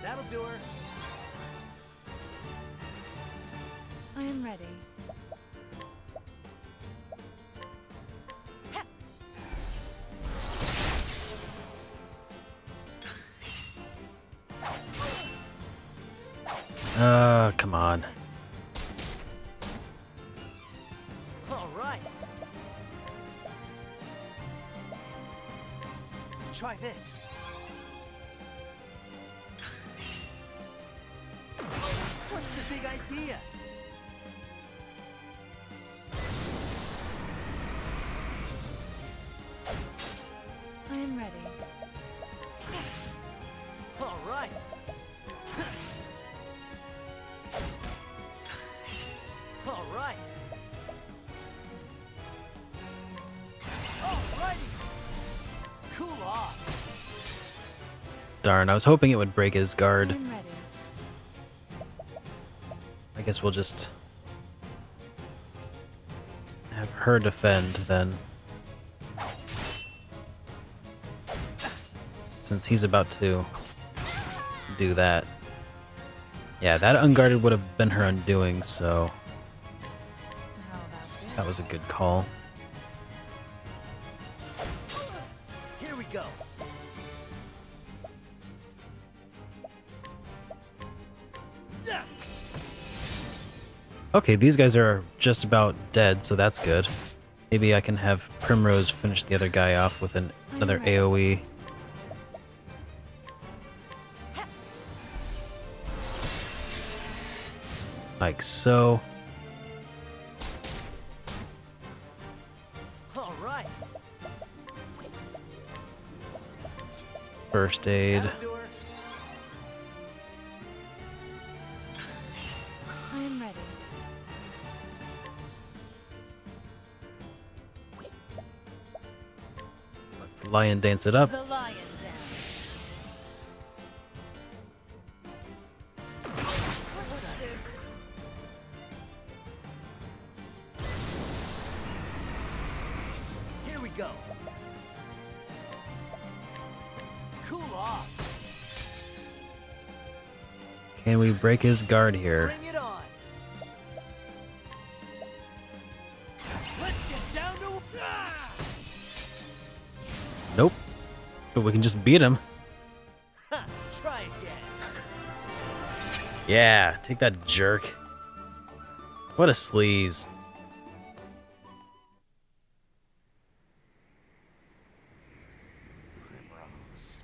J: That'll do her.
A: I am ready.
B: Come on.
J: All right. Try this. What's the big idea?
A: I am ready.
J: All right. All right. Alrighty. Cool off.
B: Darn, I was hoping it would break his
A: I
B: guard.
A: am ready.
B: I guess we'll just have her defend then. Since he's about to do that. Yeah, that unguarded would have been her undoing, so
G: How about this?
B: that was a good call.
J: Here we go.
B: Okay, these guys are just about dead, so that's good. Maybe I can have Primrose finish the other guy off with another AoE. Like so.
J: All right.
B: First aid.
J: That'll do her.
G: I am ready.
B: Let's lion dance it up.
G: The lion dance. What's this?
J: Here we go. Cool off.
B: Can we break his guard here?
J: Bring it on. Let's get down to.
B: Nope. But we can just beat him.
J: Ha! Try again.
B: Yeah, take that, jerk. What a sleaze.
I: Primrose.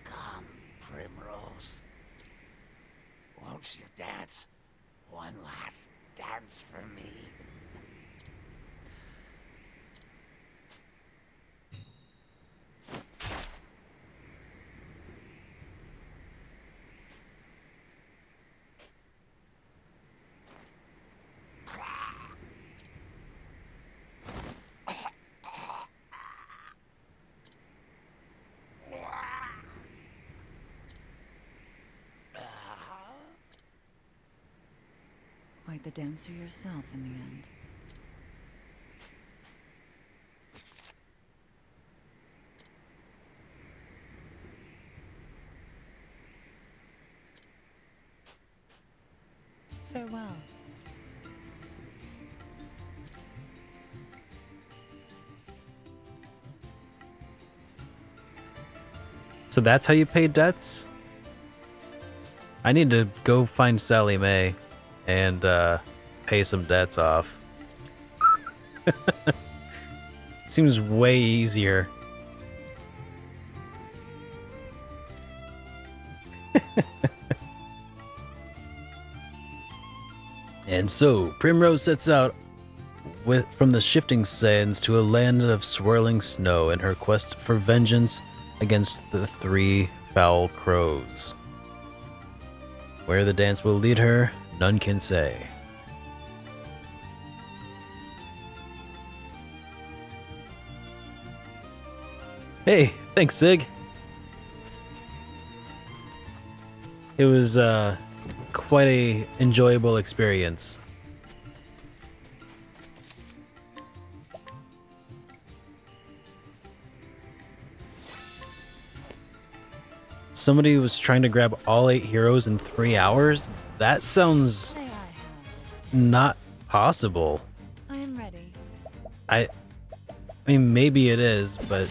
I: Come, Primrose. Won't you dance? One last dance for me.
A: Quite the dancer yourself in the end. Farewell.
B: So that's how you pay debts? I need to go find Sally Mae and pay some debts off. Seems way easier. And so, Primrose sets out from the shifting sands to a land of swirling snow in her quest for vengeance against the three foul crows. Where the dance will lead her, none can say. Hey, thanks, Sig. It was quite a enjoyable experience. Somebody was trying to grab all 8 heroes in 3 hours? That sounds
A: May I have this?
B: not possible.
A: I am ready.
B: I mean, maybe it is, but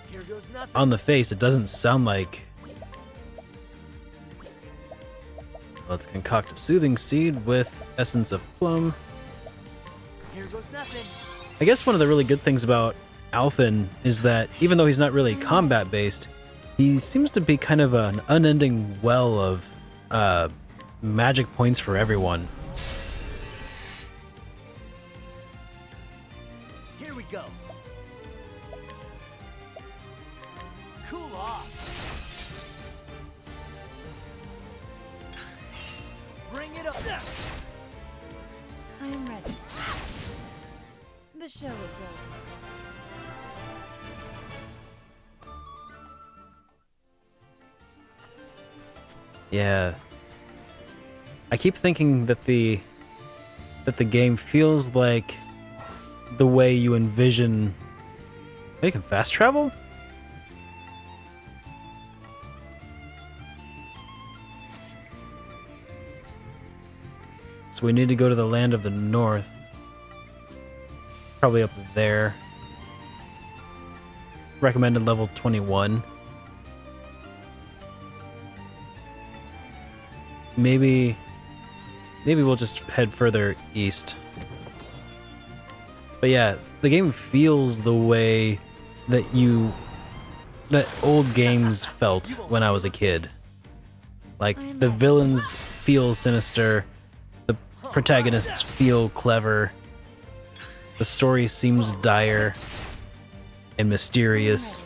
J: Here goes nothing.
B: on the face, it doesn't sound like. Let's concoct a soothing seed with essence of plum.
J: Here goes nothing.
B: I guess one of the really good things about Alphen is that even though he's not really combat based, he seems to be kind of an unending well of magic points for everyone.
J: Here we go. Cool off. Bring it up.
A: I am ready. The show is over.
B: Yeah. I keep thinking that the game feels like the way you envision. You can fast travel? So we need to go to the land of the north. Probably up there. Recommended level 21. Maybe we'll just head further east. But yeah, the game feels the way that old games felt when I was a kid. Like, the villains feel sinister, the protagonists feel clever, the story seems dire and mysterious.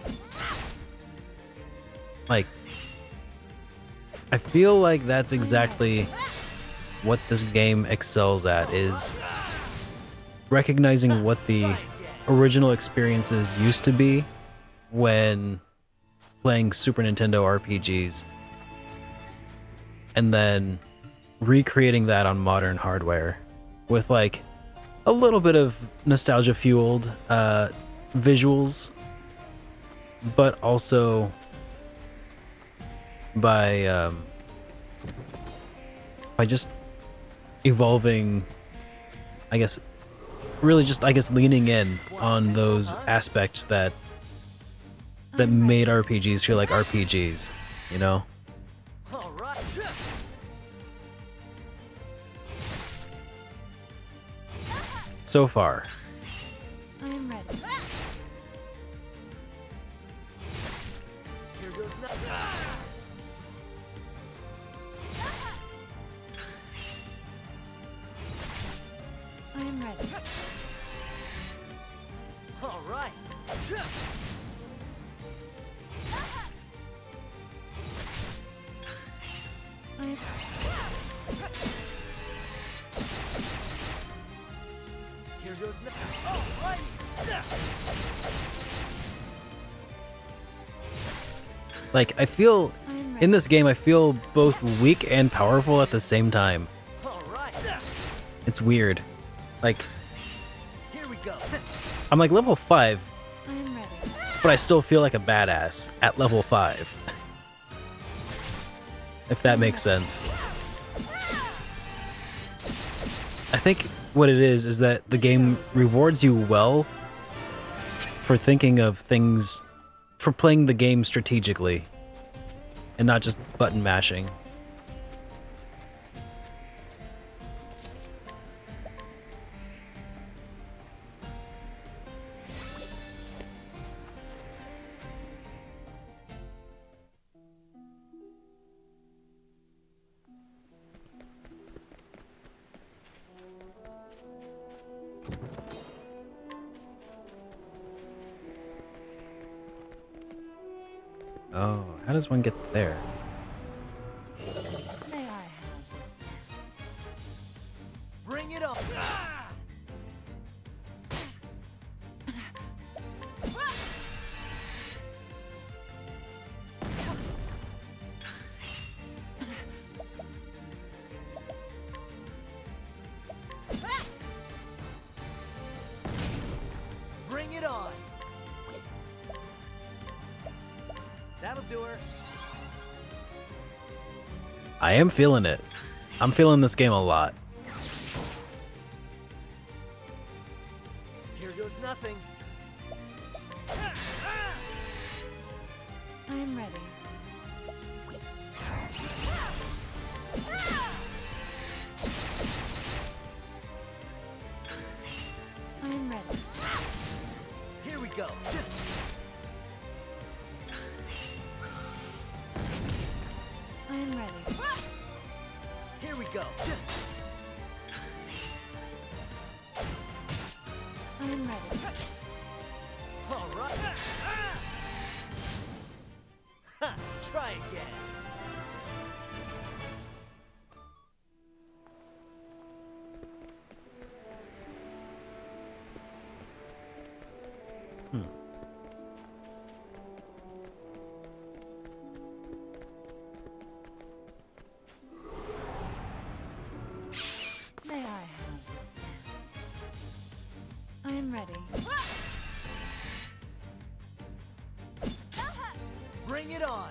B: Like, I feel like that's exactly what this game excels at, is recognizing what the original experiences used to be when playing Super Nintendo RPGs, and then recreating that on modern hardware with like a little bit of nostalgia fueled visuals, but also by just evolving, I guess, really just, I guess, leaning in on those aspects that made RPGs feel like RPGs, you know?
J: All right.
B: So far.
A: I'm ready.
J: Here goes nothing.
A: I'm ready.
J: All right. Here goes nothing. All right.
B: Like, I feel, in this game, I feel both weak and powerful at the same time.
J: All right.
B: It's weird. Like,
J: Here we go.
B: I'm like level 5,
A: I'm ready.
B: but I still feel like a badass at level 5. If that makes sense. I think what it is that the game rewards you well for thinking of things, for playing the game strategically, and not just button mashing. Oh, how does one get there?
A: May I have this dance?
J: Bring it on. Bring it on. That'll do her.
B: I am feeling it. I'm feeling this game a lot.
J: Here goes nothing.
A: I'm ready. I'm ready.
J: Here we go.
A: I'm ready.
J: Here we go.
A: I'm ready.
J: All right. Ha, try again. it on!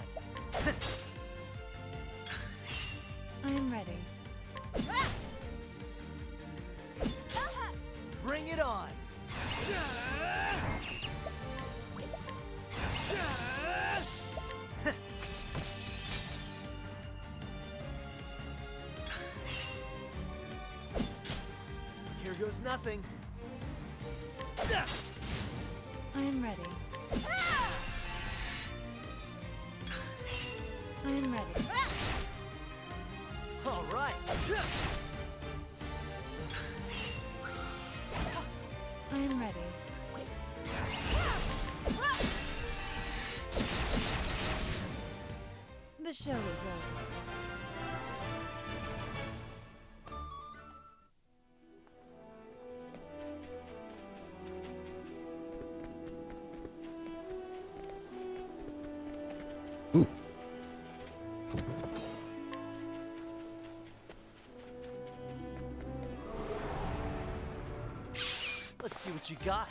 A: I am ready.
J: Bring it on! Here goes nothing.
A: I am ready. I am ready.
J: All right.
A: I am ready. The show is over.
B: Ooh.
J: Let's see what you got.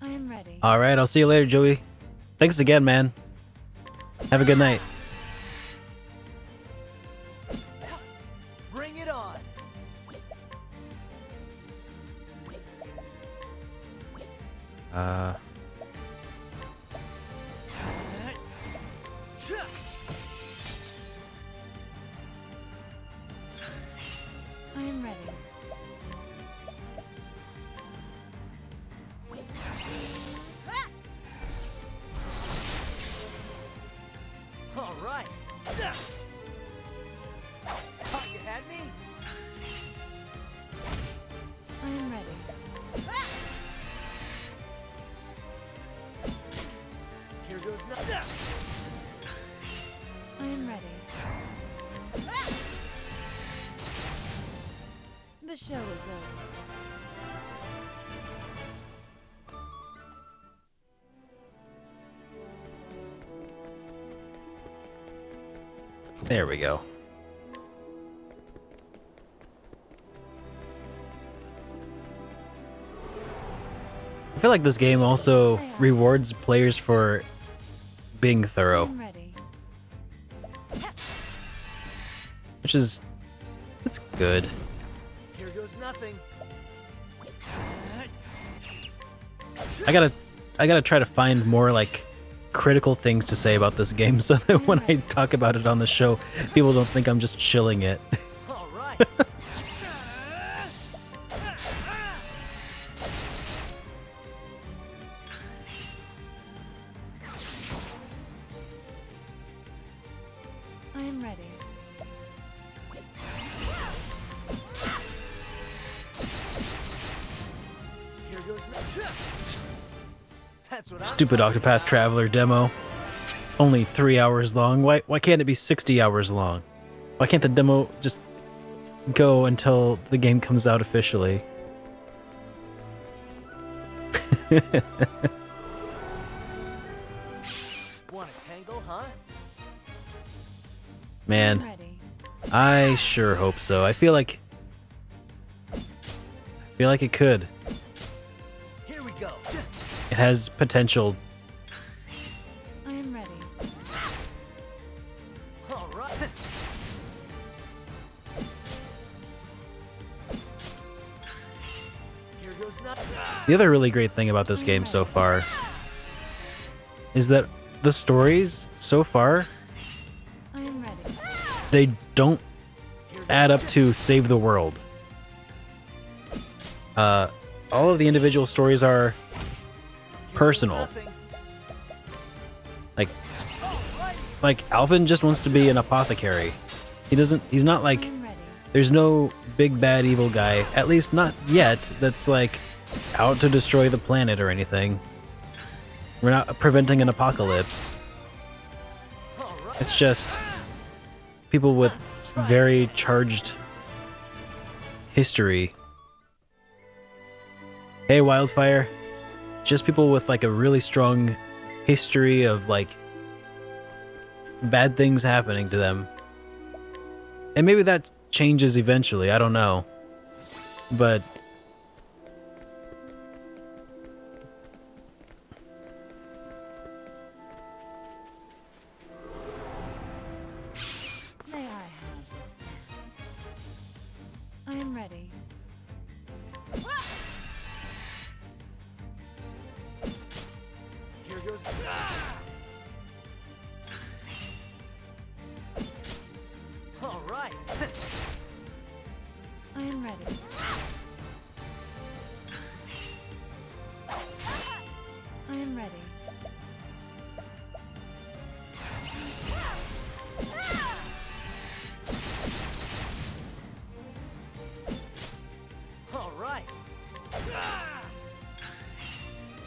A: I am ready.
B: All right, I'll see you later, Joey. Thanks again, man. Have a good night.
J: Bring it on.
A: I am ready.
J: All right. Thought you had me?
A: I am ready.
J: Here goes nothing.
A: I am ready. The show is over.
B: There we go. I feel like this game also rewards players for being
A: I
B: thorough,
A: am ready.
B: which is it's good.
J: Here goes nothing.
B: I gotta try to find more like critical things to say about this game so that when I talk about it on the show, people don't think I'm just chilling it.
J: All right.
A: I am ready.
J: Here goes nothing. That's what
B: Stupid
J: I'm talking
B: Octopath
J: about.
B: Traveler demo. Only 3 hours long. Why can't it be 60 hours long? Why can't the demo just go until the game comes out officially?
J: Want a tangle, huh?
A: I am
B: Man,
A: ready.
B: I sure hope so. I feel like it could.
J: Here we go.
B: It has potential.
A: I am ready.
J: All right. Here goes nothing.
B: The other really great thing about this game so far is that the stories so far,
A: I am ready.
B: they don't add up to save the world. All of the individual stories are personal. Like Alvin just wants to be an apothecary. He's not like,
A: I am ready.
B: there's no big bad evil guy, at least not yet, that's like out to destroy the planet or anything. We're not preventing an apocalypse. It's just people with very charged history. Hey, Wildfire. Just people with like a really strong history of like bad things happening to them. And maybe that changes eventually, I don't know. But
J: right.
A: I am ready. I am ready.
J: All right.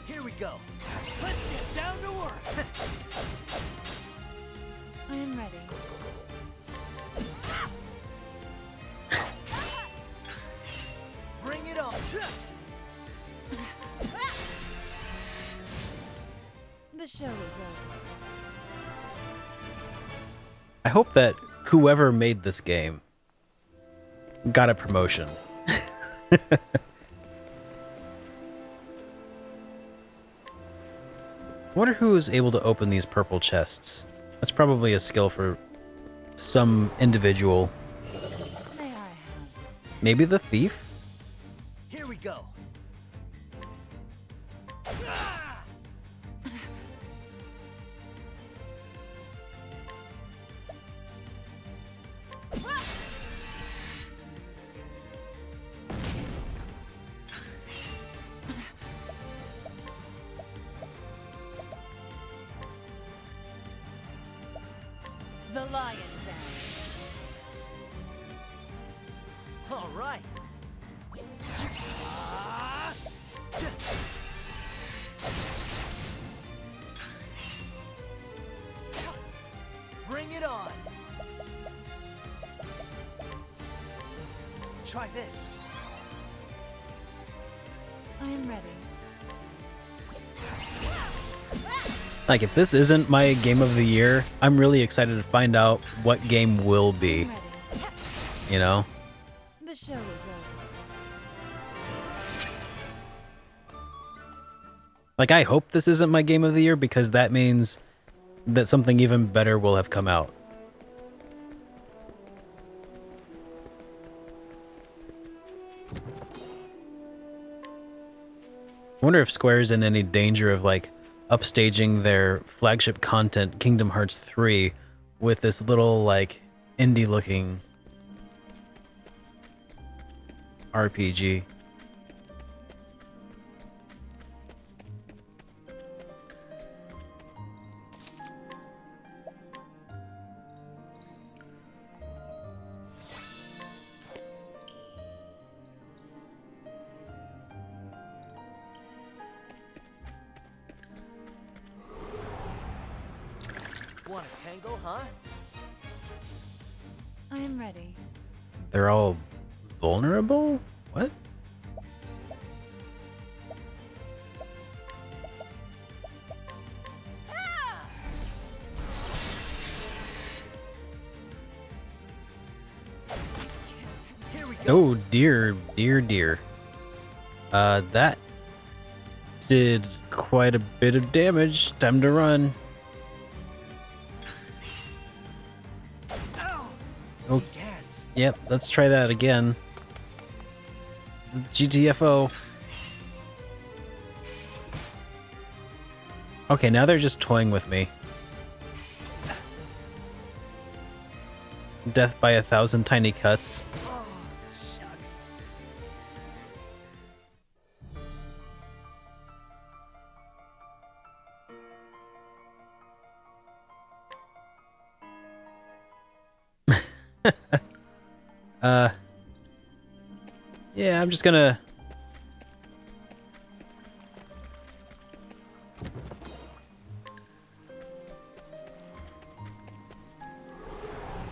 J: Here we go. Let's get down to work.
A: I am ready.
J: Bring it on.
A: The show is over.
B: I hope that whoever made this game got a promotion. I wonder who is able to open these purple chests. That's probably a skill for some individual.
A: May I have this?
B: Maybe the thief?
J: Here we go.
A: The lion dance.
J: All right. Bring it on. Try this.
A: I am ready.
B: Like, if this isn't my game of the year, I'm really excited to find out what game will be.
A: I'm ready.
B: You know?
A: The show is over.
B: Like, I hope this isn't my game of the year because that means that something even better will have come out. I wonder if Square's in any danger of, like, upstaging their flagship content, Kingdom Hearts 3, with this little, like, indie-looking RPG.
J: Want a tango, huh?
A: I am ready.
B: They're all vulnerable? What?
J: Here we go.
B: Oh dear, dear, dear. That did quite a bit of damage. Time to run.
J: Ow!
B: Oh,
J: Cats.
B: yep, let's try that again. GTFO. Okay, now they're just toying with me. Death by 1,000 tiny cuts.
J: Oh, shucks.
B: Yeah, I'm just gonna...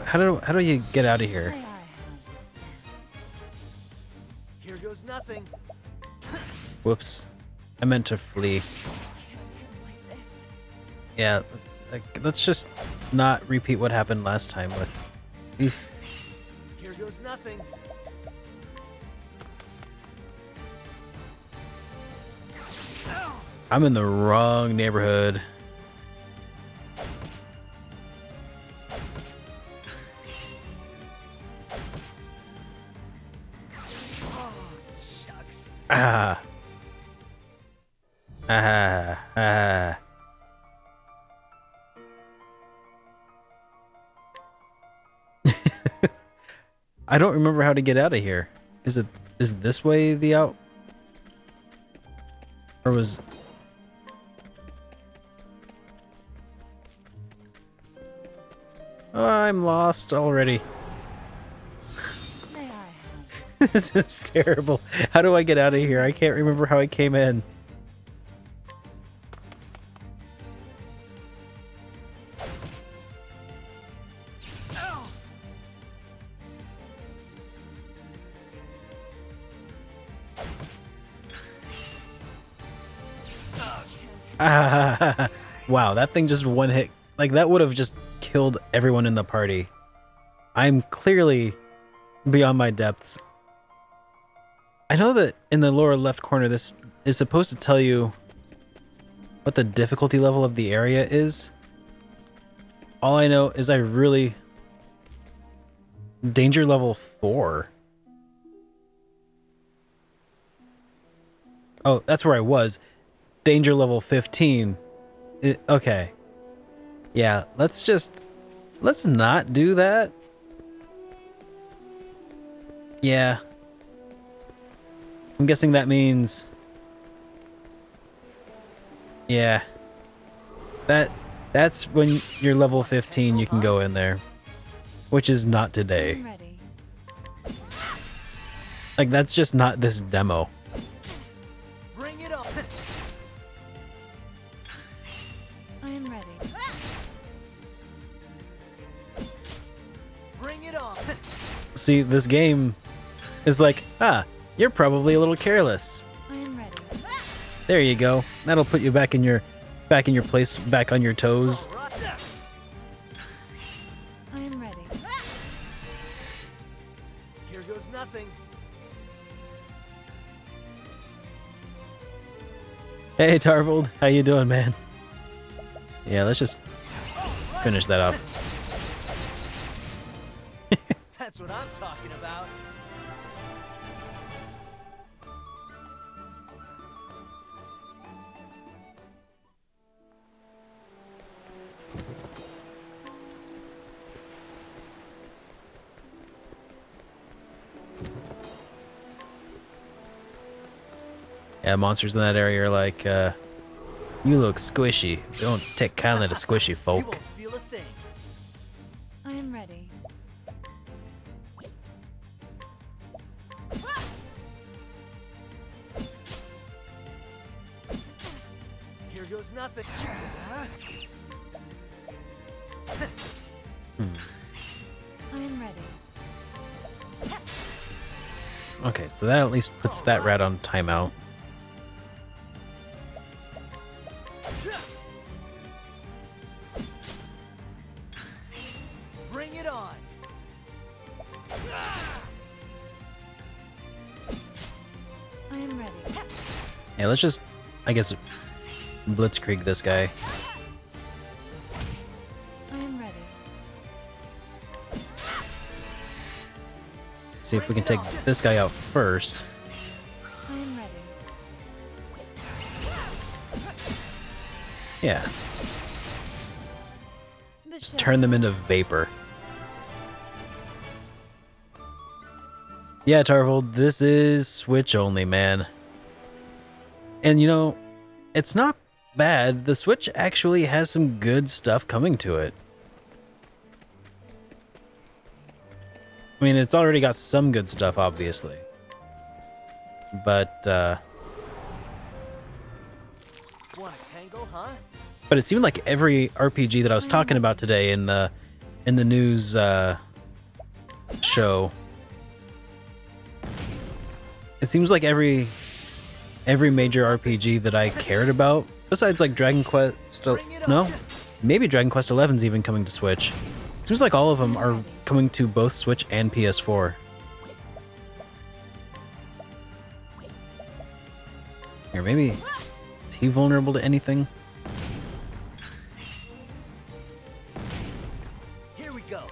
B: How do you get out of here?
A: May I have this dance?
J: Here goes nothing.
B: Whoops. I meant to flee.
A: Can't end like this.
B: Yeah, like, let's just not repeat what happened last time with... Eef.
J: Here goes nothing. Ow!
B: I'm in the wrong neighborhood.
J: Oh, shucks.
B: Ah. Ah. Ah. I don't remember how to get out of here. Is this way the out? Or was... Oh, I'm lost already.
A: May I have
B: This is terrible. How do I get out of here? I can't remember how I came in. Ah, wow, that thing just one hit. Like, that would have just killed everyone in the party. I'm clearly beyond my depths. I know that in the lower left corner, this is supposed to tell you what the difficulty level of the area is. All I know is I really... Danger level 4. Oh, that's where I was. Danger level 15. Okay. Yeah, let's not do that. Yeah. I'm guessing that means... Yeah. That's when you're level 15, you can go in there. Which is not today.
A: I'm ready.
B: Like, that's just not this demo.
J: Bring it on.
A: I am ready.
J: Bring it on.
B: See, this game is like, you're probably a little careless.
A: I am ready.
B: There you go. That'll put you back in your place, back on your toes.
A: I am ready.
J: Here goes nothing.
B: Hey, Tarvold, how you doing, man? Yeah, let's just finish that off.
J: That's what I'm talking about.
B: Yeah, monsters in that area are like, you look squishy. Don't take kindly to squishy
J: You
B: folk.
J: won't feel a thing.
A: I am ready.
J: Here goes nothing.
A: I am ready.
B: Okay, so that at least puts that rat on timeout.
J: Bring it on.
A: I am ready.
B: Yeah, let's just, I guess, blitzkrieg this guy.
A: I am ready.
B: See if we can take this guy out first.
A: I am ready.
B: Yeah,
A: The
B: just turn them into vapor. Yeah, Tarvold, this is Switch only, man. And you know, it's not bad. The Switch actually has some good stuff coming to it. I mean, it's already got some good stuff, obviously. But
J: Want a tango, huh?
B: it seemed like every RPG that I was talking about today in the news show, it seems like every major RPG that I cared about, besides like Dragon Quest, no, maybe Dragon Quest 11's even coming to Switch. Seems like all of them are coming to both Switch and PS4. Here, maybe is he vulnerable to anything?
J: Here we go.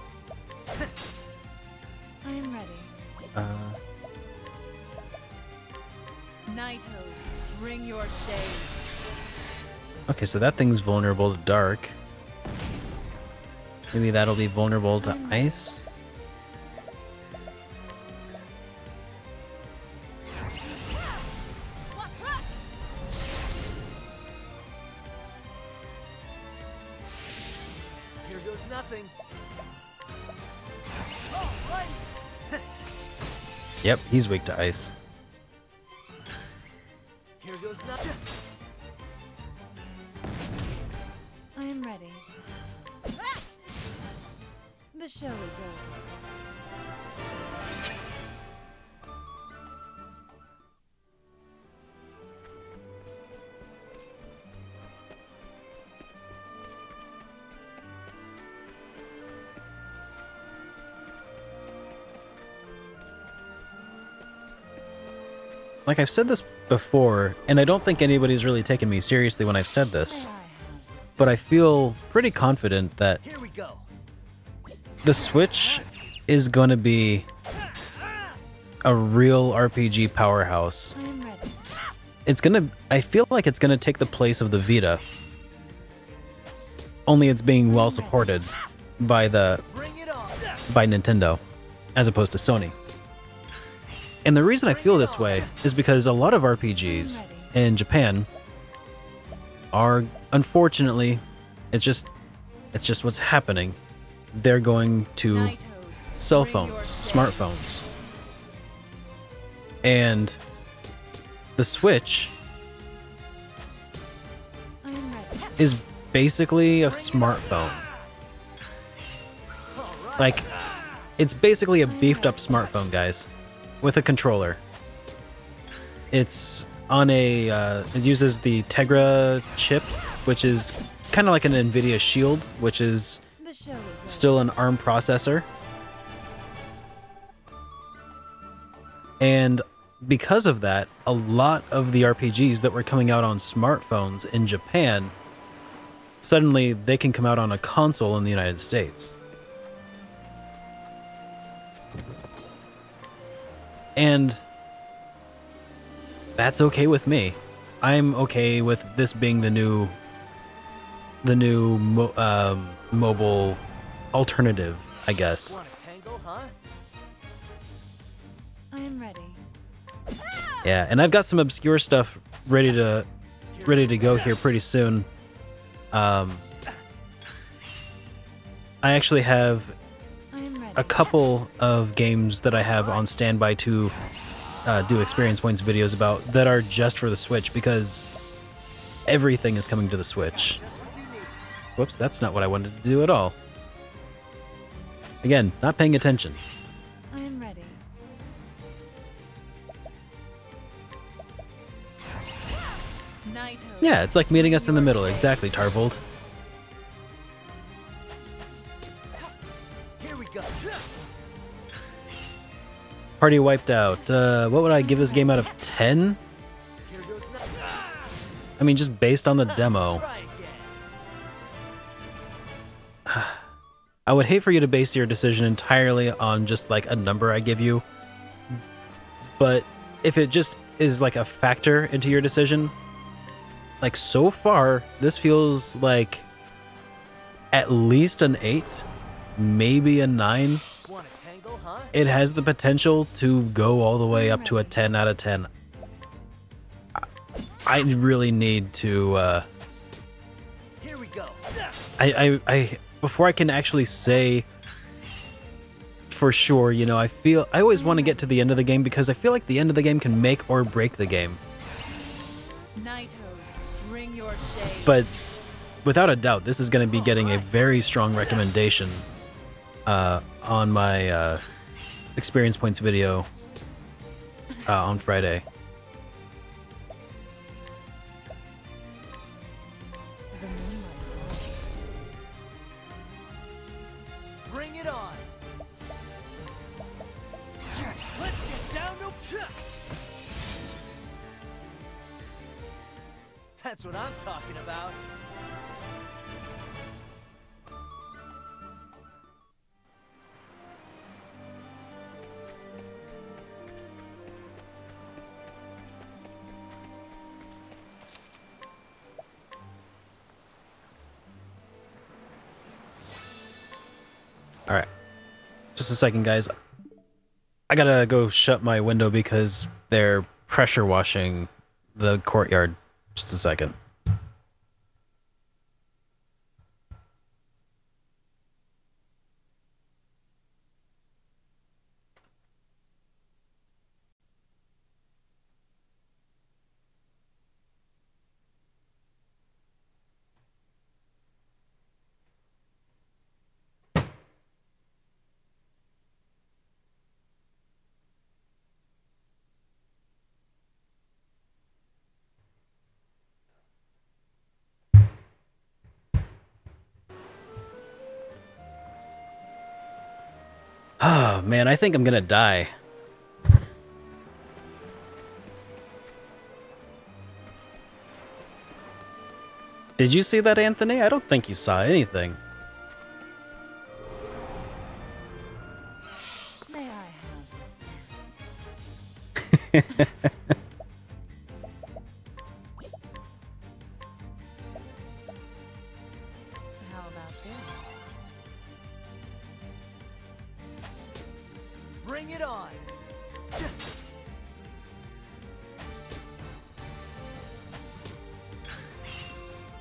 A: I am ready. Knighthood, bring your shade.
B: Okay, so that thing's vulnerable to dark. Maybe that'll be vulnerable to ice.
J: nothing. All right.
B: Yep, he's weak to ice.
J: Here goes nothing.
A: I am ready. The show is over.
B: Like I've said this before, and I don't think anybody's really taken me seriously when I've said this, but I feel pretty confident that
J: Here we go.
B: the Switch is going to be a real RPG powerhouse.
A: I am ready.
B: I feel like it's gonna take the place of the Vita. Only it's being well supported by
J: Bring it on.
B: Nintendo, as opposed to Sony. And the reason I feel this way is because a lot of RPGs in Japan are, unfortunately, it's just what's happening. They're going to cell phones, smartphones. And the Switch is basically a smartphone. Like, it's basically a beefed up smartphone, guys, with a controller. It's on a, it uses the Tegra chip, which is kind of like an NVIDIA Shield, which is still an ARM processor. And because of that, a lot of the RPGs that were coming out on smartphones in Japan, suddenly they can come out on a console in the United States. And that's okay with me. I'm okay with this being the new mobile alternative, I guess.
J: Want a tango, huh?
A: I am ready.
B: Yeah, and I've got some obscure stuff ready to go here pretty soon. I actually have a couple of games that I have on standby to do experience points videos about that are just for the Switch, because everything is coming to the Switch. Whoops, that's not what I wanted to do at all. Again, not paying attention.
A: I am ready.
B: Yeah, it's like meeting us in the middle. Exactly, Tarvold.
J: Here we go.
B: Party wiped out. What would I give this game out of 10?
J: Here goes nothing.
B: I mean, just based on the demo.
J: Try again.
B: I would hate for you to base your decision entirely on just like a number I give you. But if it just is like a factor into your decision, like so far, this feels like at least an 8, maybe a 9.
J: Want a tango, huh?
B: It has the potential to go all the way up to a 10 out of 10. I really need to,
J: Here we go.
B: I before I can actually say for sure, you know, I always want to get to the end of the game because I feel like the end of the game can make or break the game.
A: Bring your shade.
B: But without a doubt, this is going to be getting a very strong recommendation on my experience points video on Friday.
A: The moonlight glows.
J: Bring it on. Let's get down to. That's what I'm talking about.
B: All right. Just a second, guys. I gotta go shut my window because they're pressure washing the courtyard. Just a second. Oh man, I think I'm gonna die. Did you see that, Anthony? I don't think you saw anything.
A: May I have this dance? How about this?
J: Bring it on.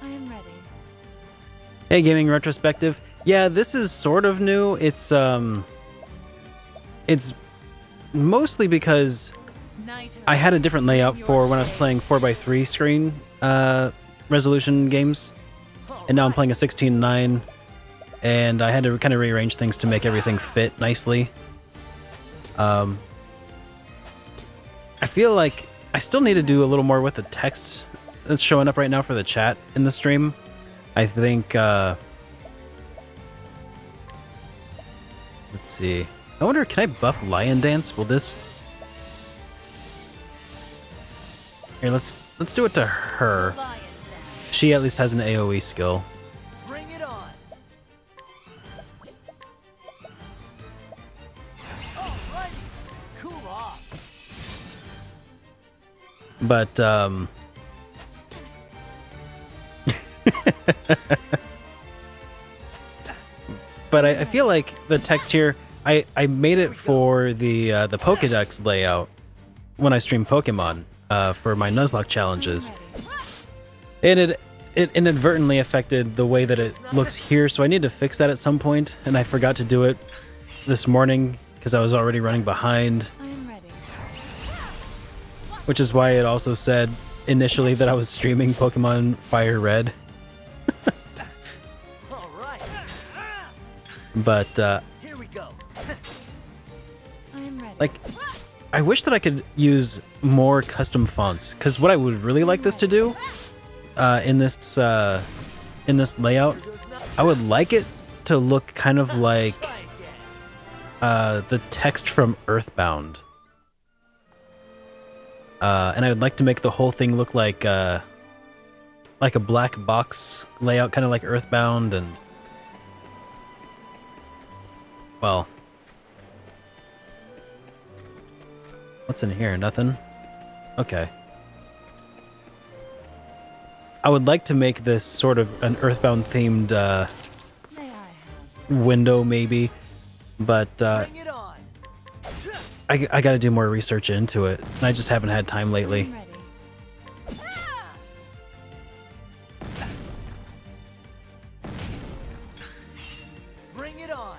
A: I am ready.
B: Hey, gaming retrospective. Yeah, this is sort of new. It's mostly because I had a different layout for when I was playing 4x3 screen resolution games, and now I'm playing a 16:9, and I had to kind of rearrange things to make everything fit nicely. I feel like I still need to do a little more with the text that's showing up right now for the chat in the stream. I think, let's see. I wonder, can I buff Lion Dance? Will this... Here, let's do it to her. She at least has an AoE skill.
J: Bring it on. Alrighty. Cool off.
B: But, but I feel like the text here, I made it for the Pokédex layout when I stream Pokemon for my Nuzlocke challenges, and it inadvertently affected the way that it looks here. So I need to fix that at some point, and I forgot to do it this morning because I was already running behind.
A: I am ready.
B: Which is why it also said initially that I was streaming Pokemon Fire Red.
J: All right.
B: But
J: Here we go.
A: I am ready.
B: like, I wish that I could use more custom fonts, because what I would really like this to do in this layout, I would like it to look kind of like the text from Earthbound. And I would like to make the whole thing look like a black box layout, kind of like Earthbound, and well, what's in here? Nothing? Okay. I would like to make this sort of an Earthbound themed
A: May I have
B: window, maybe, but
J: Bring it on.
B: I gotta do more research into it, and I just haven't had time
A: I
B: lately.
A: am ready.
J: Bring it on.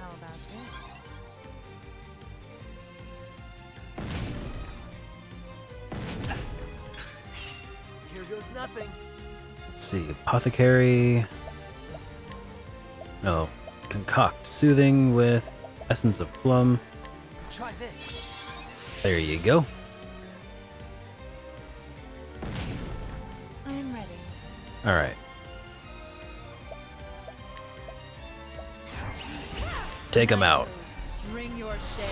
A: How about this?
J: Here goes nothing.
B: Let's see, apothecary. No, concoct soothing with essence of plum.
J: Try this.
B: There you go.
A: I am ready.
B: All right. Take him out.
A: Bring your shade.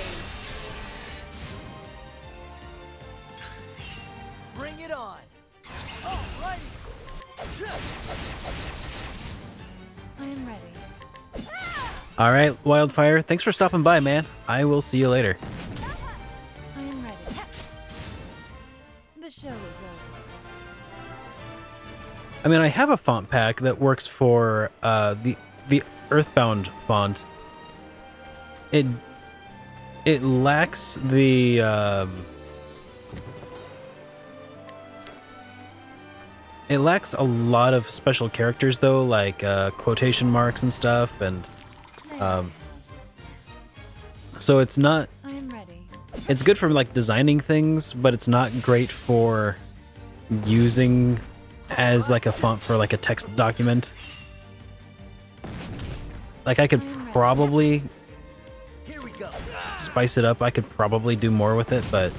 J: Bring it on. Alrighty.
A: I am ready.
B: All right, Wildfire. Thanks for stopping by, man. I will see you later.
A: I am ready. The show is over.
B: I mean, I have a font pack that works for the Earthbound font. It lacks the it lacks a lot of special characters though, like quotation marks and stuff, and
A: May I have this dance?
B: so it's not.
A: I am ready.
B: It's good for like designing things, but it's not great for using as like a font for like a text document. Like, I could probably
J: Here we go.
B: spice it up. I could probably do more with it, but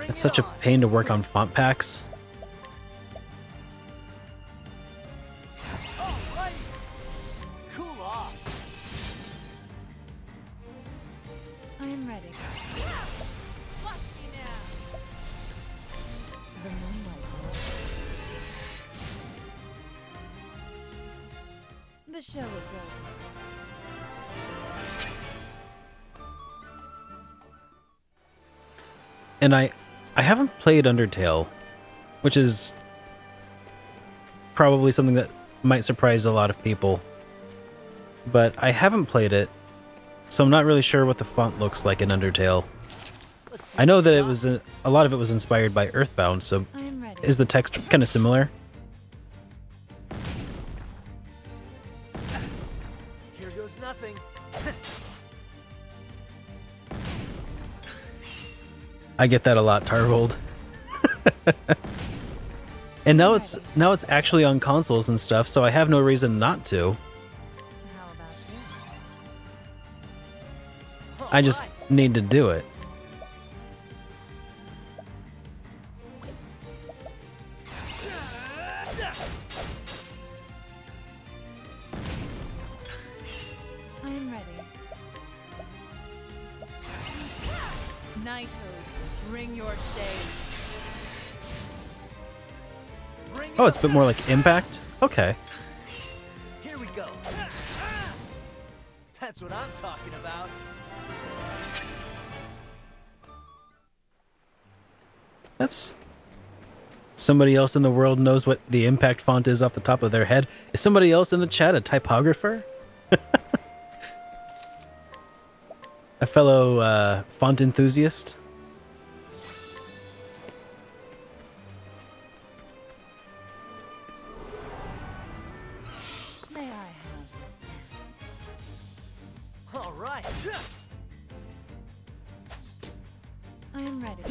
B: it's such a pain to work on font packs.
J: Alright. Cool off.
A: I am ready.
G: Watch me now.
A: The moonlight glows. The show is over.
B: And I haven't played Undertale, which is probably something that might surprise a lot of people. But I haven't played it, so I'm not really sure what the font looks like in Undertale.
J: Let's see
B: I know
J: what
B: that
J: you
B: it
J: got.
B: was a lot of it was inspired by Earthbound, so
A: I am ready.
B: is the text kind of similar?
J: Here goes nothing.
B: I get that a lot, Tarvold. And now it's actually on consoles and stuff, so I have no reason not to.
A: How about this?
B: I just
J: Alright.
B: need to do it.
A: I am ready.
G: Knighthood, bring your shade.
J: Bring it
B: Oh, it's a bit
J: on.
B: more like Impact? Okay.
J: Here we go. That's what I'm talking about.
B: That's... Somebody else in the world knows what the Impact font is off the top of their head. Is somebody else in the chat a typographer? A fellow font enthusiast?
A: May I have this dance?
J: All right.
A: I am ready.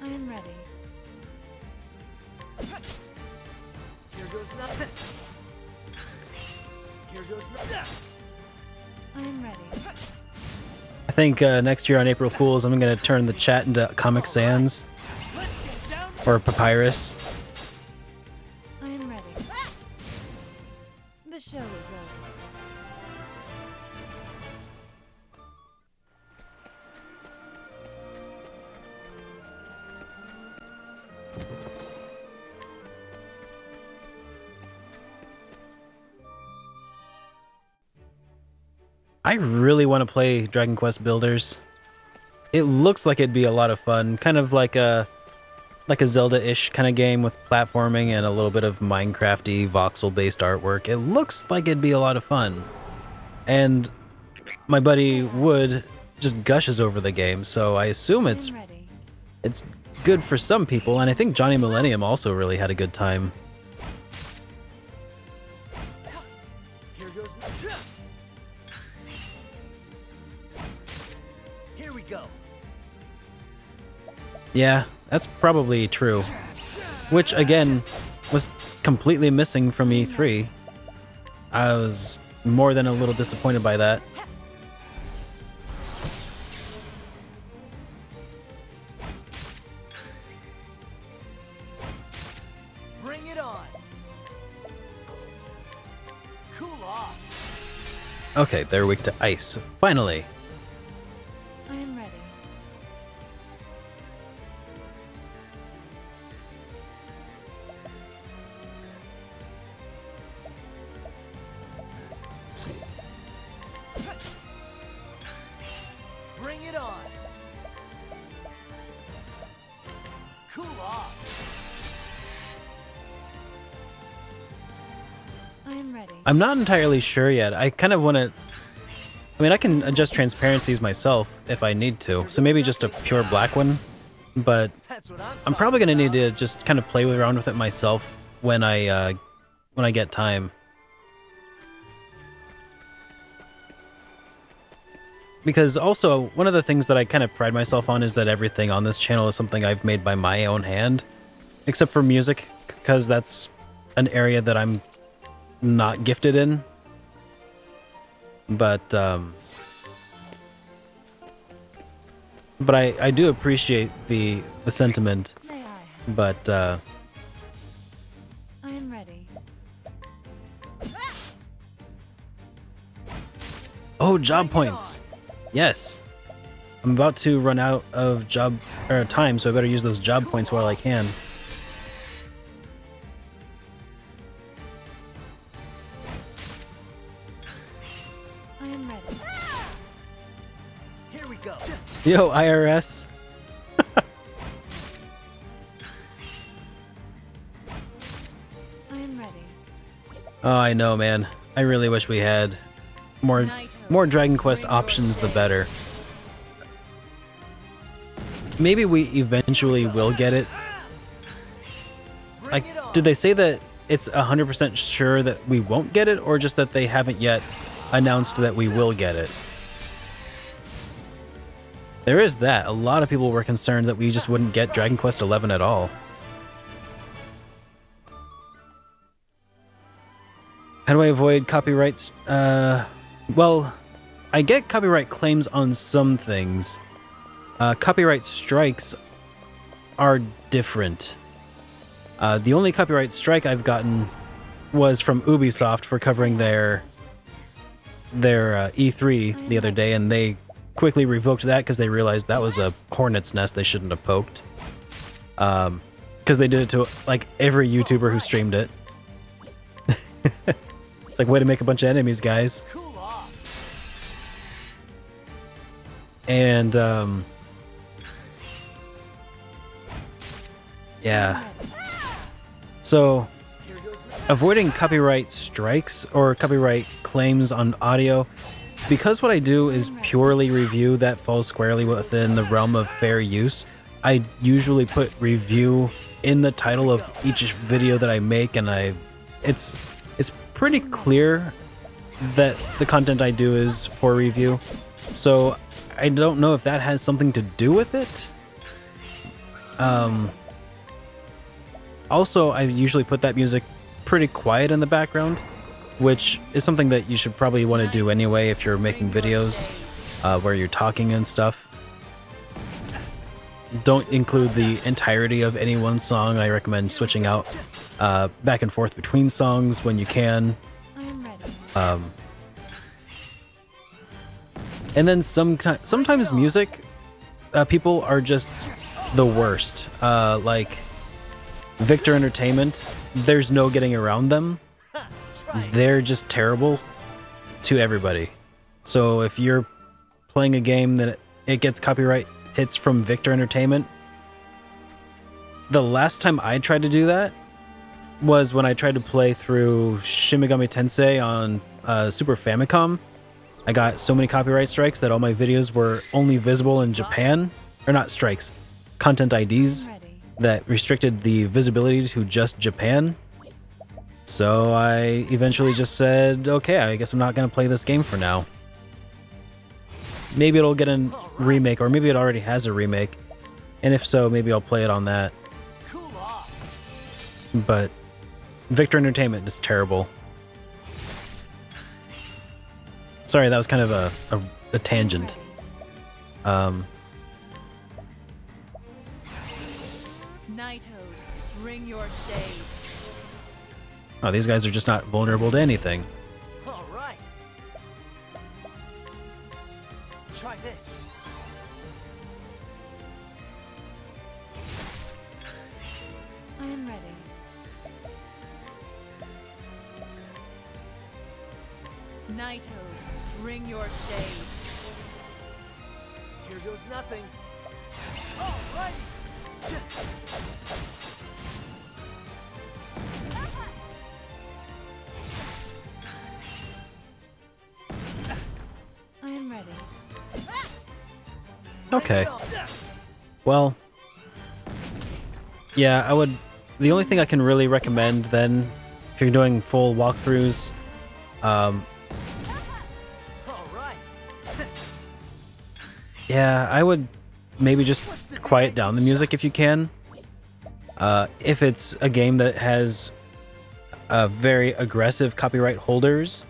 A: I am ready.
J: Here goes nothing. Here goes nothing.
A: I am ready.
B: I think next year on April Fools, I'm going to turn the chat into Comic Sans
J: Let's get down.
B: or Papyrus.
A: I am ready. The show is over.
B: I really want to play Dragon Quest Builders. It looks like it'd be a lot of fun, kind of like a Zelda-ish kind of game with platforming and a little bit of Minecraft-y voxel-based artwork. It looks like it'd be a lot of fun. And my buddy Wood just gushes over the game, so I assume
A: I
B: it's
A: am ready.
B: good for some people, and I think Johnny Millennium also really had a good time.
J: Here goes nothing. Here we go.
B: Yeah, that's probably true. Which, again, was completely missing from E3. I was more than a little disappointed by that.
J: Bring it on. Cool off.
B: Okay, they're weak to ice. Finally.
A: I am ready.
B: Let's see.
J: Bring it on. Cool off.
A: I am ready.
B: I'm not entirely sure yet. I kind of want to... I mean, I can adjust transparencies myself if I need to, so maybe just a pure black one, but
J: That's what
B: I'm probably going to need to just kind of play around with it myself when I get time. because also one of the things that I kind of pride myself on is that everything on this channel is something I've made by my own hand, except for music, because that's an area that I'm not gifted in. But I do appreciate the sentiment.
A: May I?
B: But
A: I am ready.
B: oh, job points. Yes. I'm about to run out of time, so I better use those job points while I can.
A: I am ready.
J: Here we go.
B: Yo, IRS.
A: I am ready.
B: Oh, I know, man. I really wish we had more Dragon Quest options, the better. Maybe we eventually will get it. Like, did they say that it's 100% sure that we won't get it, or just that they haven't yet announced that we will get it? There is that. A lot of people were concerned that we just wouldn't get Dragon Quest XI at all. How do I avoid copyrights? Well, I get copyright claims on some things. Copyright strikes are different. The only copyright strike I've gotten was from Ubisoft for covering their E3 the other day, and they quickly revoked that because they realized that was a hornet's nest they shouldn't have poked. Because they did it to like every YouTuber who streamed it. It's like, way to make a bunch of enemies, guys. And yeah. So avoiding copyright strikes or copyright claims on audio, because what I do is purely review that falls squarely within the realm of fair use, I usually put review in the title of each video that I make, and it's pretty clear that the content I do is for review. So I don't know if that has something to do with it. Also, I usually put that music pretty quiet in the background, which is something that you should probably want to do anyway if you're making videos where you're talking and stuff. Don't include the entirety of any one song. I recommend switching out back and forth between songs when you can. And then sometimes music, people are just the worst. Like Victor Entertainment, there's no getting around them. They're just terrible to everybody. So if you're playing a game that it gets copyright hits from Victor Entertainment, the last time I tried to do that was when I tried to play through Shin Megami Tensei on Super Famicom. I got so many copyright strikes that all my videos were only visible in Japan. Or not strikes, content IDs that restricted the visibility to just Japan. So I eventually just said, okay, I guess I'm not going to play this game for now. Maybe it'll get a remake, or maybe it already has a remake. And if so, maybe I'll play it on that. But Victor Entertainment is terrible. Sorry, that was kind of a tangent.
A: Nighthode, bring your shade.
B: Oh, these guys are just not vulnerable to anything.
J: All right. Try this.
A: I am ready. Nighthode, bring your shade.
J: Here goes nothing. All right.
A: I am ready.
B: Okay. Well, yeah, I would... The only thing I can really recommend then, if you're doing full walkthroughs, Yeah, I would maybe just quiet down the music if you can. If it's a game that has very aggressive copyright holders,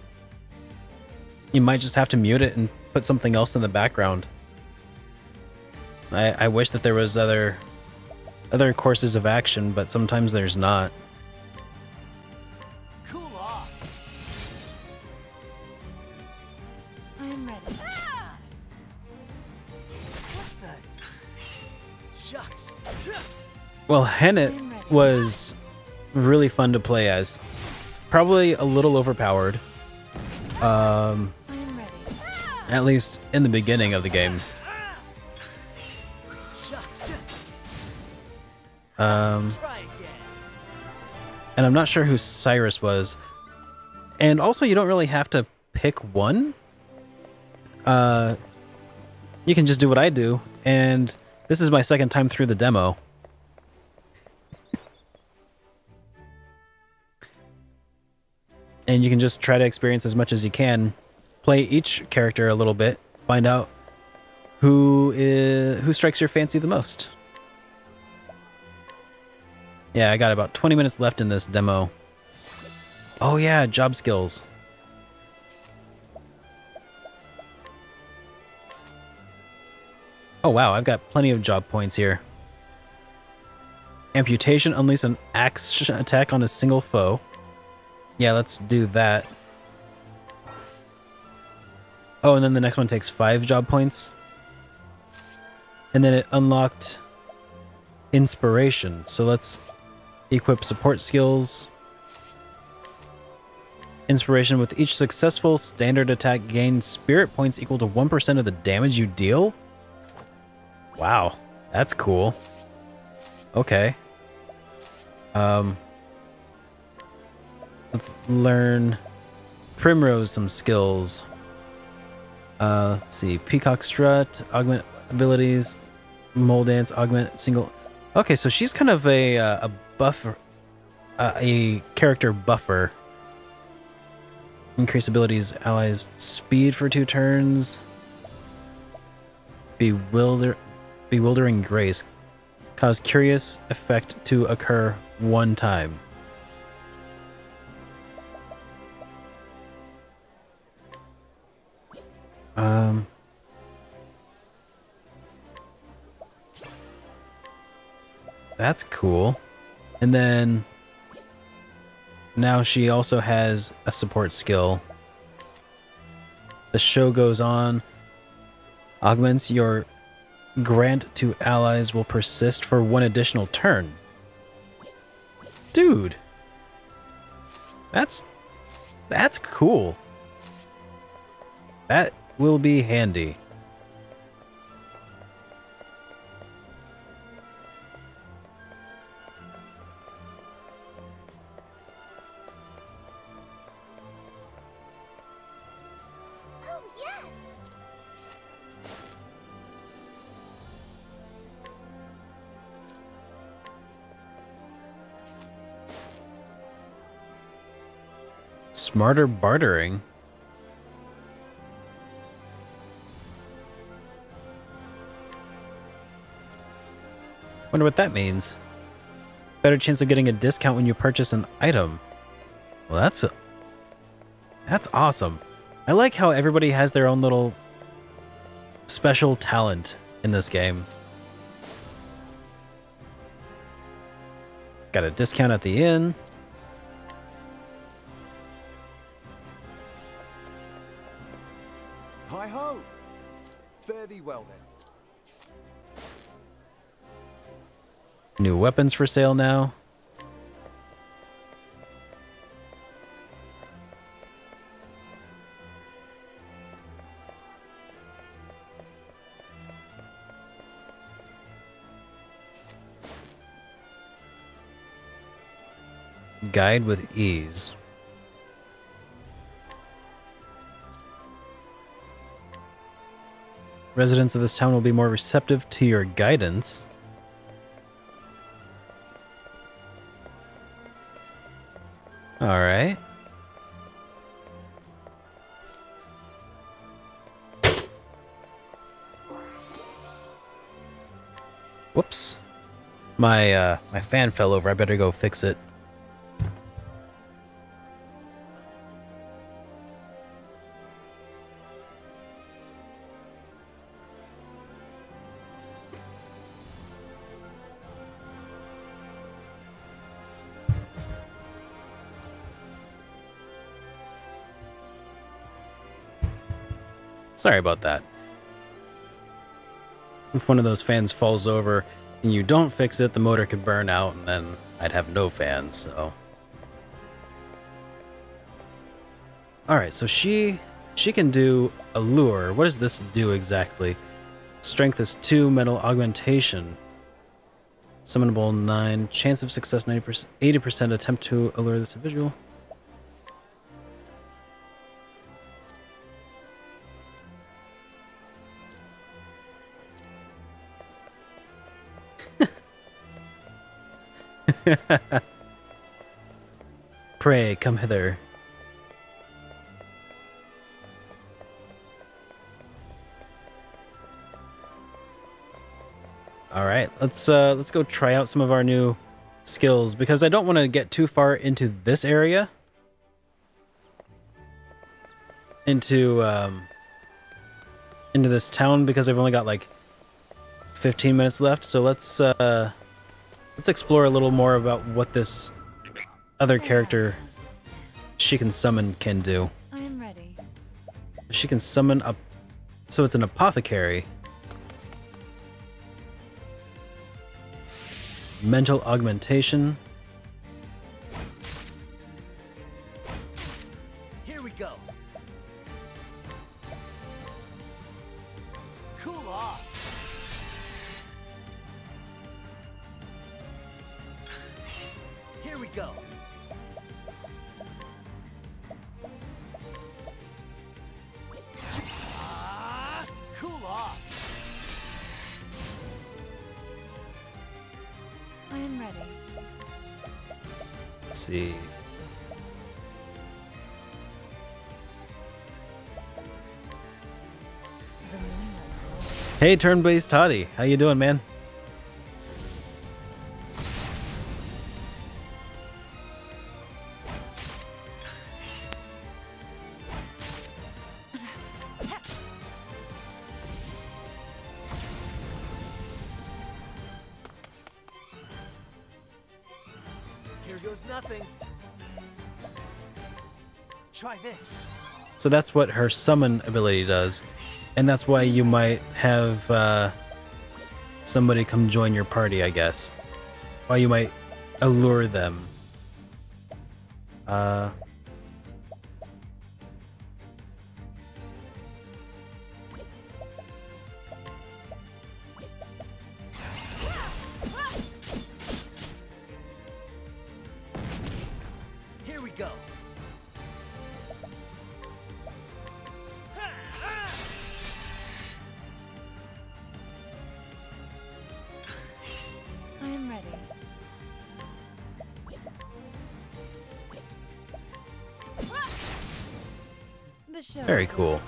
B: you might just have to mute it and put something else in the background. I wish that there was other courses of action, but sometimes there's not.
J: Cool off.
A: I'm ready.
J: What the? Shucks.
B: Well, Hennet was really fun to play as. Probably a little overpowered.
A: I'm ready.
B: At least in the beginning of the game.
J: Shucks.
B: Um,
J: Try again.
B: and I'm not sure who Cyrus was. And also, you don't really have to pick one. You can just do what I do. And this is my second time through the demo. And you can just try to experience as much as you can. Play each character a little bit. Find out who strikes your fancy the most. Yeah, I got about 20 minutes left in this demo. Oh yeah, job skills. Oh wow, I've got plenty of job points here. Amputation, unleash an axe attack on a single foe. Yeah, let's do that. Oh, and then the next one takes 5 job points. And then it unlocked inspiration. So let's equip support skills. Inspiration: with each successful standard attack, gain spirit points equal to 1% of the damage you deal. Wow, that's cool. Okay. Let's learn Primrose some skills. Let's see. Peacock Strut, augment abilities, Mole Dance, augment single. Okay, so she's kind of a buffer, a character buffer. Increase abilities, allies speed for 2 turns. Bewildering Grace. Cause curious effect to occur 1 time. That's cool. And then now she also has a support skill. The show goes on. Augments your grant to allies will persist for 1 additional turn. Dude. That's cool. That will be handy.
H: Oh, yes!
B: Smarter bartering. Wonder what that means. Better chance of getting a discount when you purchase an item. Well, that's awesome. I like how everybody has their own little special talent in this game. Got a discount at the inn.
E: Hi-ho! Fare thee well, then.
B: New weapons for sale now. Guide with ease. Residents of this town will be more receptive to your guidance. All right. Whoops. My fan fell over. I better go fix it. Sorry about that. If one of those fans falls over and you don't fix it, the motor could burn out and then I'd have no fans, so. Alright, so she can do a lure. What does this do exactly? Strength is 2, mental augmentation. Summonable 9, chance of success 90%, 80%, attempt to allure this individual. Pray, come hither. All right, let's go try out some of our new skills because I don't want to get too far into this area. Into this town because I've only got like 15 minutes left. So let's explore a little more about what this other character she can summon can do.
A: I am ready.
B: She can summon up, so it's an apothecary. Mental augmentation.
J: Here we go. Cool off. Here we go. Cool off.
A: I am ready.
B: Let's see.
A: The moonlight.
B: Hey, turn-based Toddy, how you doing, man?
J: Here goes nothing. Try this.
B: So that's what her summon ability does. And that's why you might have somebody come join your party, I guess. Why you might allure them.
J: Here we go.
A: I am ready. The show.
B: Very
A: is
B: cool.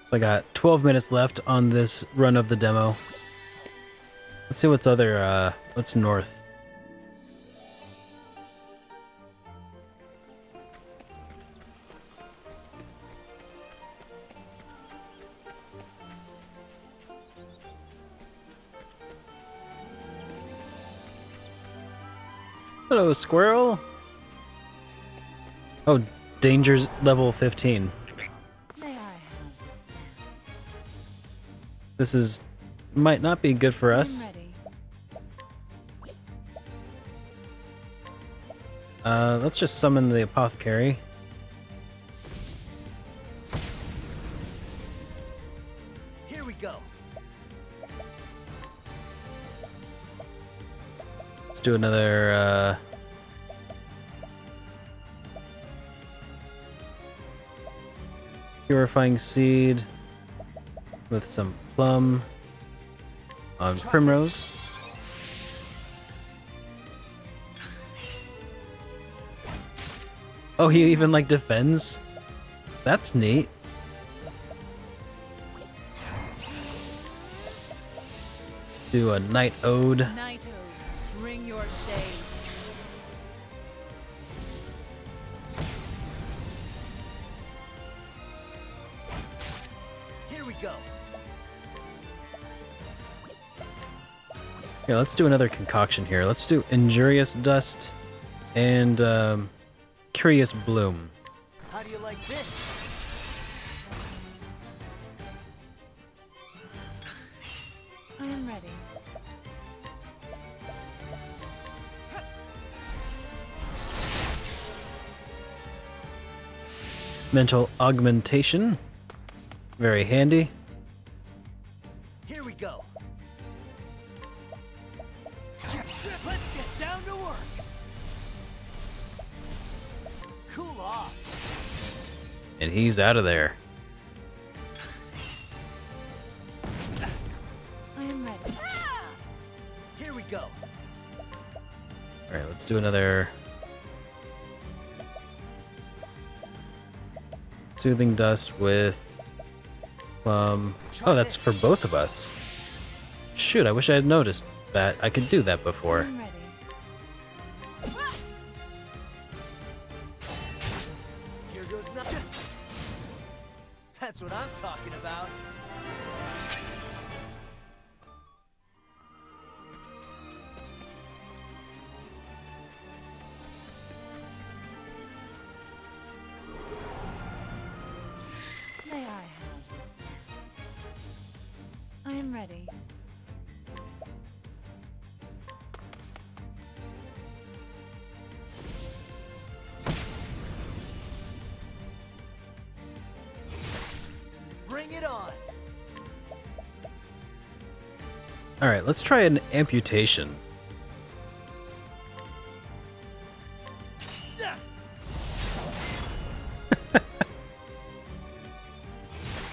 B: So I got 12 minutes left on this run of the demo. Let's see what's what's north. Hello, squirrel. Oh, danger's level 15.
A: May I have this dance?
B: This is might not be good for
A: I'm
B: us.
A: ready.
B: Let's just summon the apothecary.
J: Here we go.
B: Let's do another purifying seed with some plum on Primrose. Oh, he even like defends? That's neat. Let's do a Night Ode.
A: Night Ode, bring your shade.
J: Here we go.
B: Yeah, let's do another concoction here. Let's do Injurious Dust and Curious Bloom.
J: How do you like this?
A: I am ready.
B: Mental Augmentation. Very handy.
J: Here we go. Let's get down to work. Cool off.
B: And he's out of there.
A: I am ready.
J: Here we go.
B: Alright, let's do another Soothing Dust with oh, that's for both of us. Shoot, I wish I had noticed that. I could do that before.
A: I'm ready.
J: Here goes nothing. That's what I'm talking about.
A: May I have this dance? I am ready.
J: Bring it on.
B: Alright, let's try an amputation.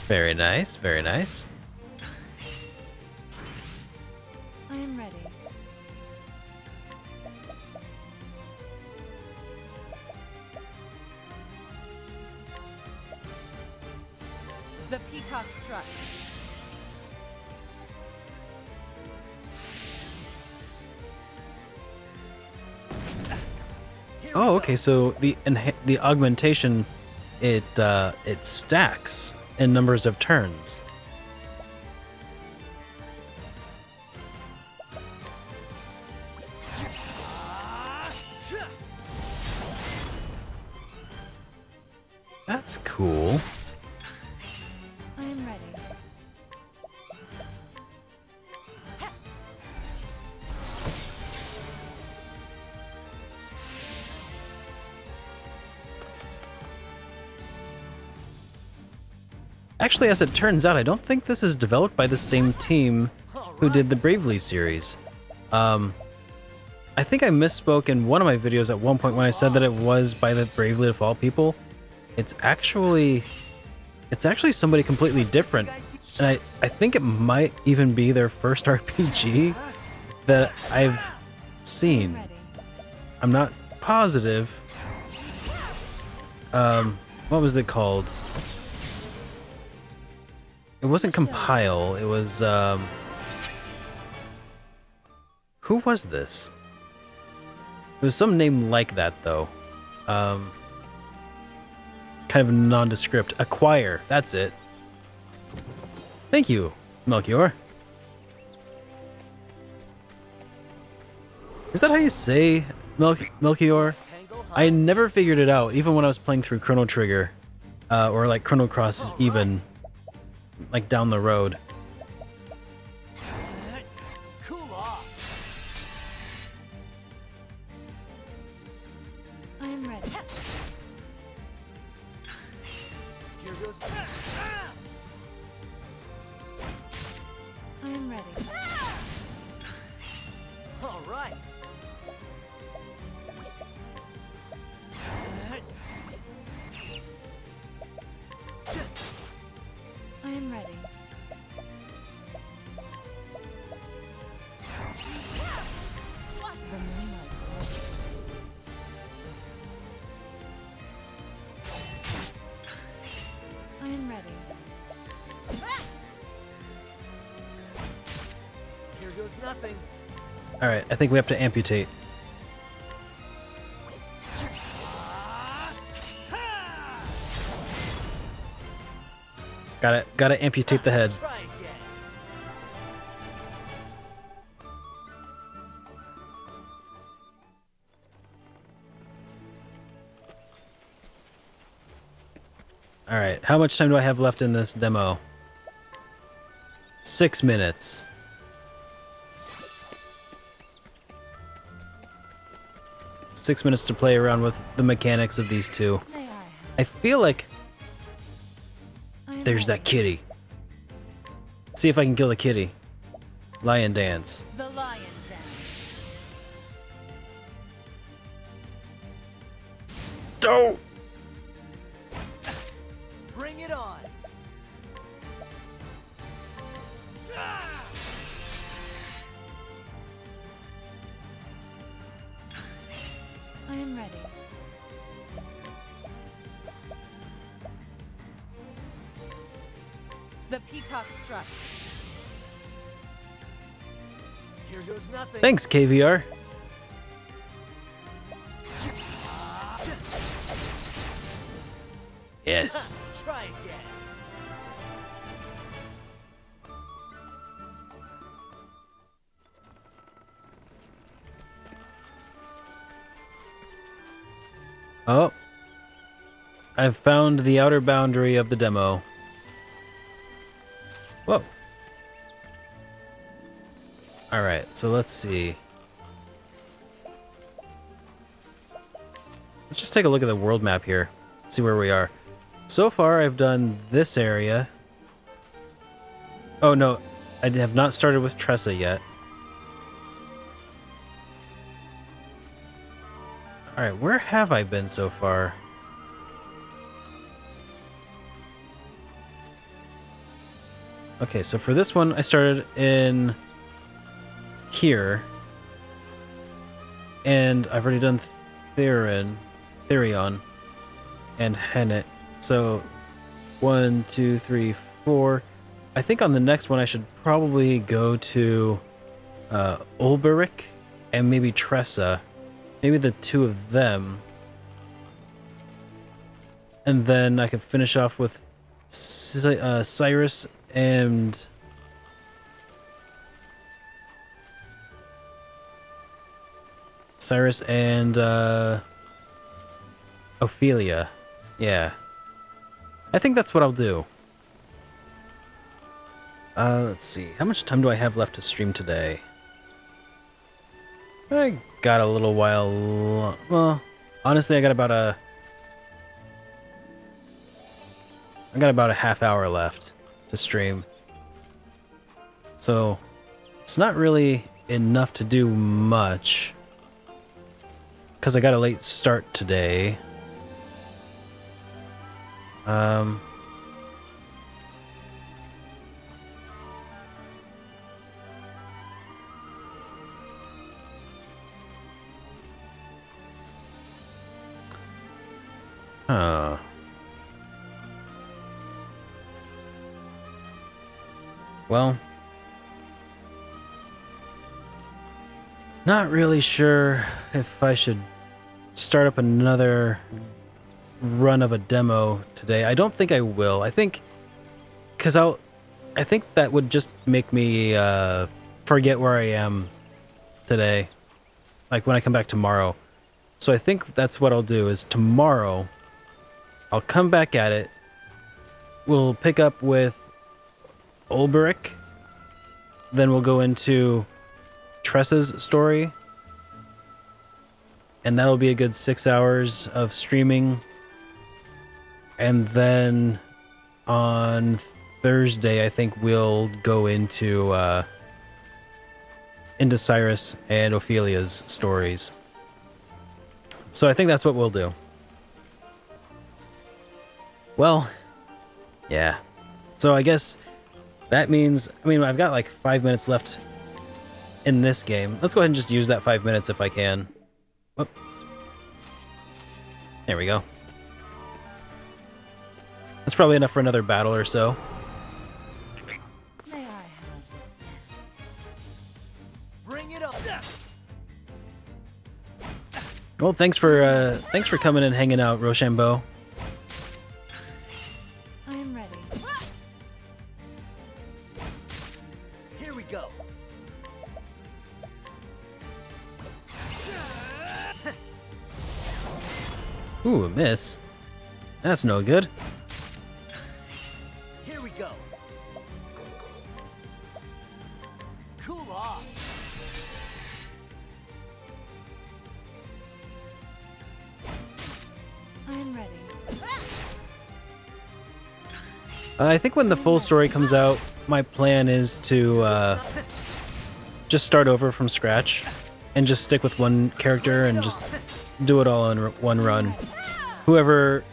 B: Very nice, very nice.
A: I am ready. The peacock struck.
B: Oh, okay, so the augmentation, it stacks in numbers of turns. That's cool.
A: I am ready.
B: Actually, as it turns out, I don't think this is developed by the same team who did the Bravely series. I think I misspoke in one of my videos at one point when I said that it was by the Bravely Default people. It's actually somebody completely different. And I think it might even be their first RPG that I've seen. I'm not positive. What was it called? It wasn't Compile, it was, who was this? It was some name like that, though. Kind of nondescript. Acquire, that's it. Thank you, Melchior. Is that how you say Melchior? I never figured it out, even when I was playing through Chrono Trigger, or like Chrono Cross even, like down the road.
J: Cool off.
A: I am ready.
J: Here goes.
A: I am ready.
J: All right.
A: I am ready. The moonlight glows.
J: goes nothing.
B: Alright, I think we have to amputate. Gotta amputate the head.
J: Try again.
B: Alright, how much time do I have left in this demo? 6 minutes. Six minutes to play around with the mechanics of these two. I feel like there's that kitty. See if I can kill the kitty. Lion dance.
A: The lion dance.
B: Don't!
J: Bring it on.
A: I am ready. The peacock strikes.
J: Here goes nothing.
B: Thanks, KVR. Yes.
J: Try again.
B: Oh. I've found the outer boundary of the demo. Whoa. Alright, so let's see. Let's just take a look at the world map here. See where we are. So far, I've done this area. Oh no, I have not started with Tressa yet. Alright, where have I been so far? Okay, so for this one, I started in here. And I've already done Therion, and Hennet. So, 1, 2, 3, 4. I think on the next one I should probably go to Ulberich and maybe Tressa. Maybe the two of them. And then I could finish off with Cyrus and... Ophelia. Yeah. I think that's what I'll do. Let's see. How much time do I have left to stream today? I got a little while... Well, honestly, I got about a half hour left to stream. So, it's not really enough to do much. Because I got a late start today. Huh. Well, not really sure if I should start up another run of a demo today. I don't think I will. I think I think that would just make me forget where I am today, like when I come back tomorrow. So I think that's what I'll do is tomorrow I'll come back at it. We'll pick up with Ulberich. Then we'll go into Tressa's story. And that'll be a good 6 hours of streaming. And then on Thursday, I think we'll go into Cyrus and Ophelia's stories. So I think that's what we'll do. Well, yeah. So I guess that means, I mean, I've got like 5 minutes left in this game. Let's go ahead and just use that 5 minutes if I can. Whoop. There we go. That's probably enough for another battle or so.
A: May I have this dance?
B: Well, thanks for coming and hanging out, Rochambeau.
A: I am ready.
J: Here we go.
B: Ooh, a miss. That's no good.
J: Here we go. Cool off.
A: I am ready.
B: I think when the full story comes out, my plan is to just start over from scratch and just stick with one character and just do it all in one run. Whoever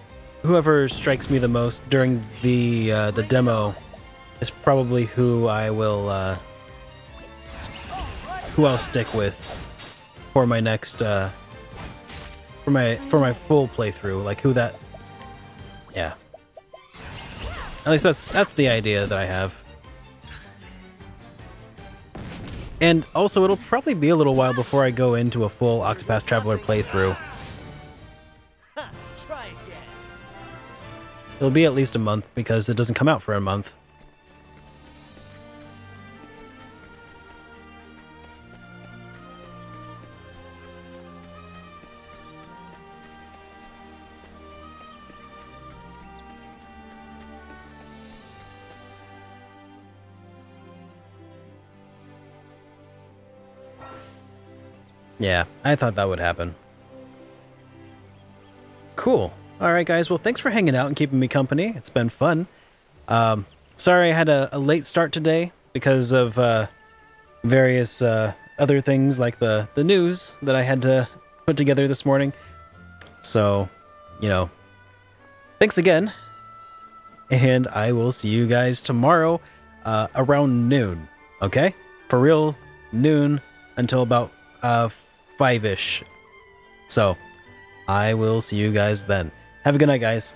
B: strikes me the most during the demo is probably who I'll stick with for my next for my full playthrough. Like who that, yeah. At least that's the idea that I have. And also, it'll probably be a little while before I go into a full Octopath Traveler playthrough.
J: Try again.
B: It'll be at least a month because it doesn't come out for a month. Yeah, I thought that would happen. Cool. Alright guys, well thanks for hanging out and keeping me company. It's been fun. Sorry I had a late start today because of various other things like the news that I had to put together this morning. So, you know, thanks again. And I will see you guys tomorrow around noon. Okay? For real, noon until about 5-ish. So, I will see you guys then. Have a good night, guys.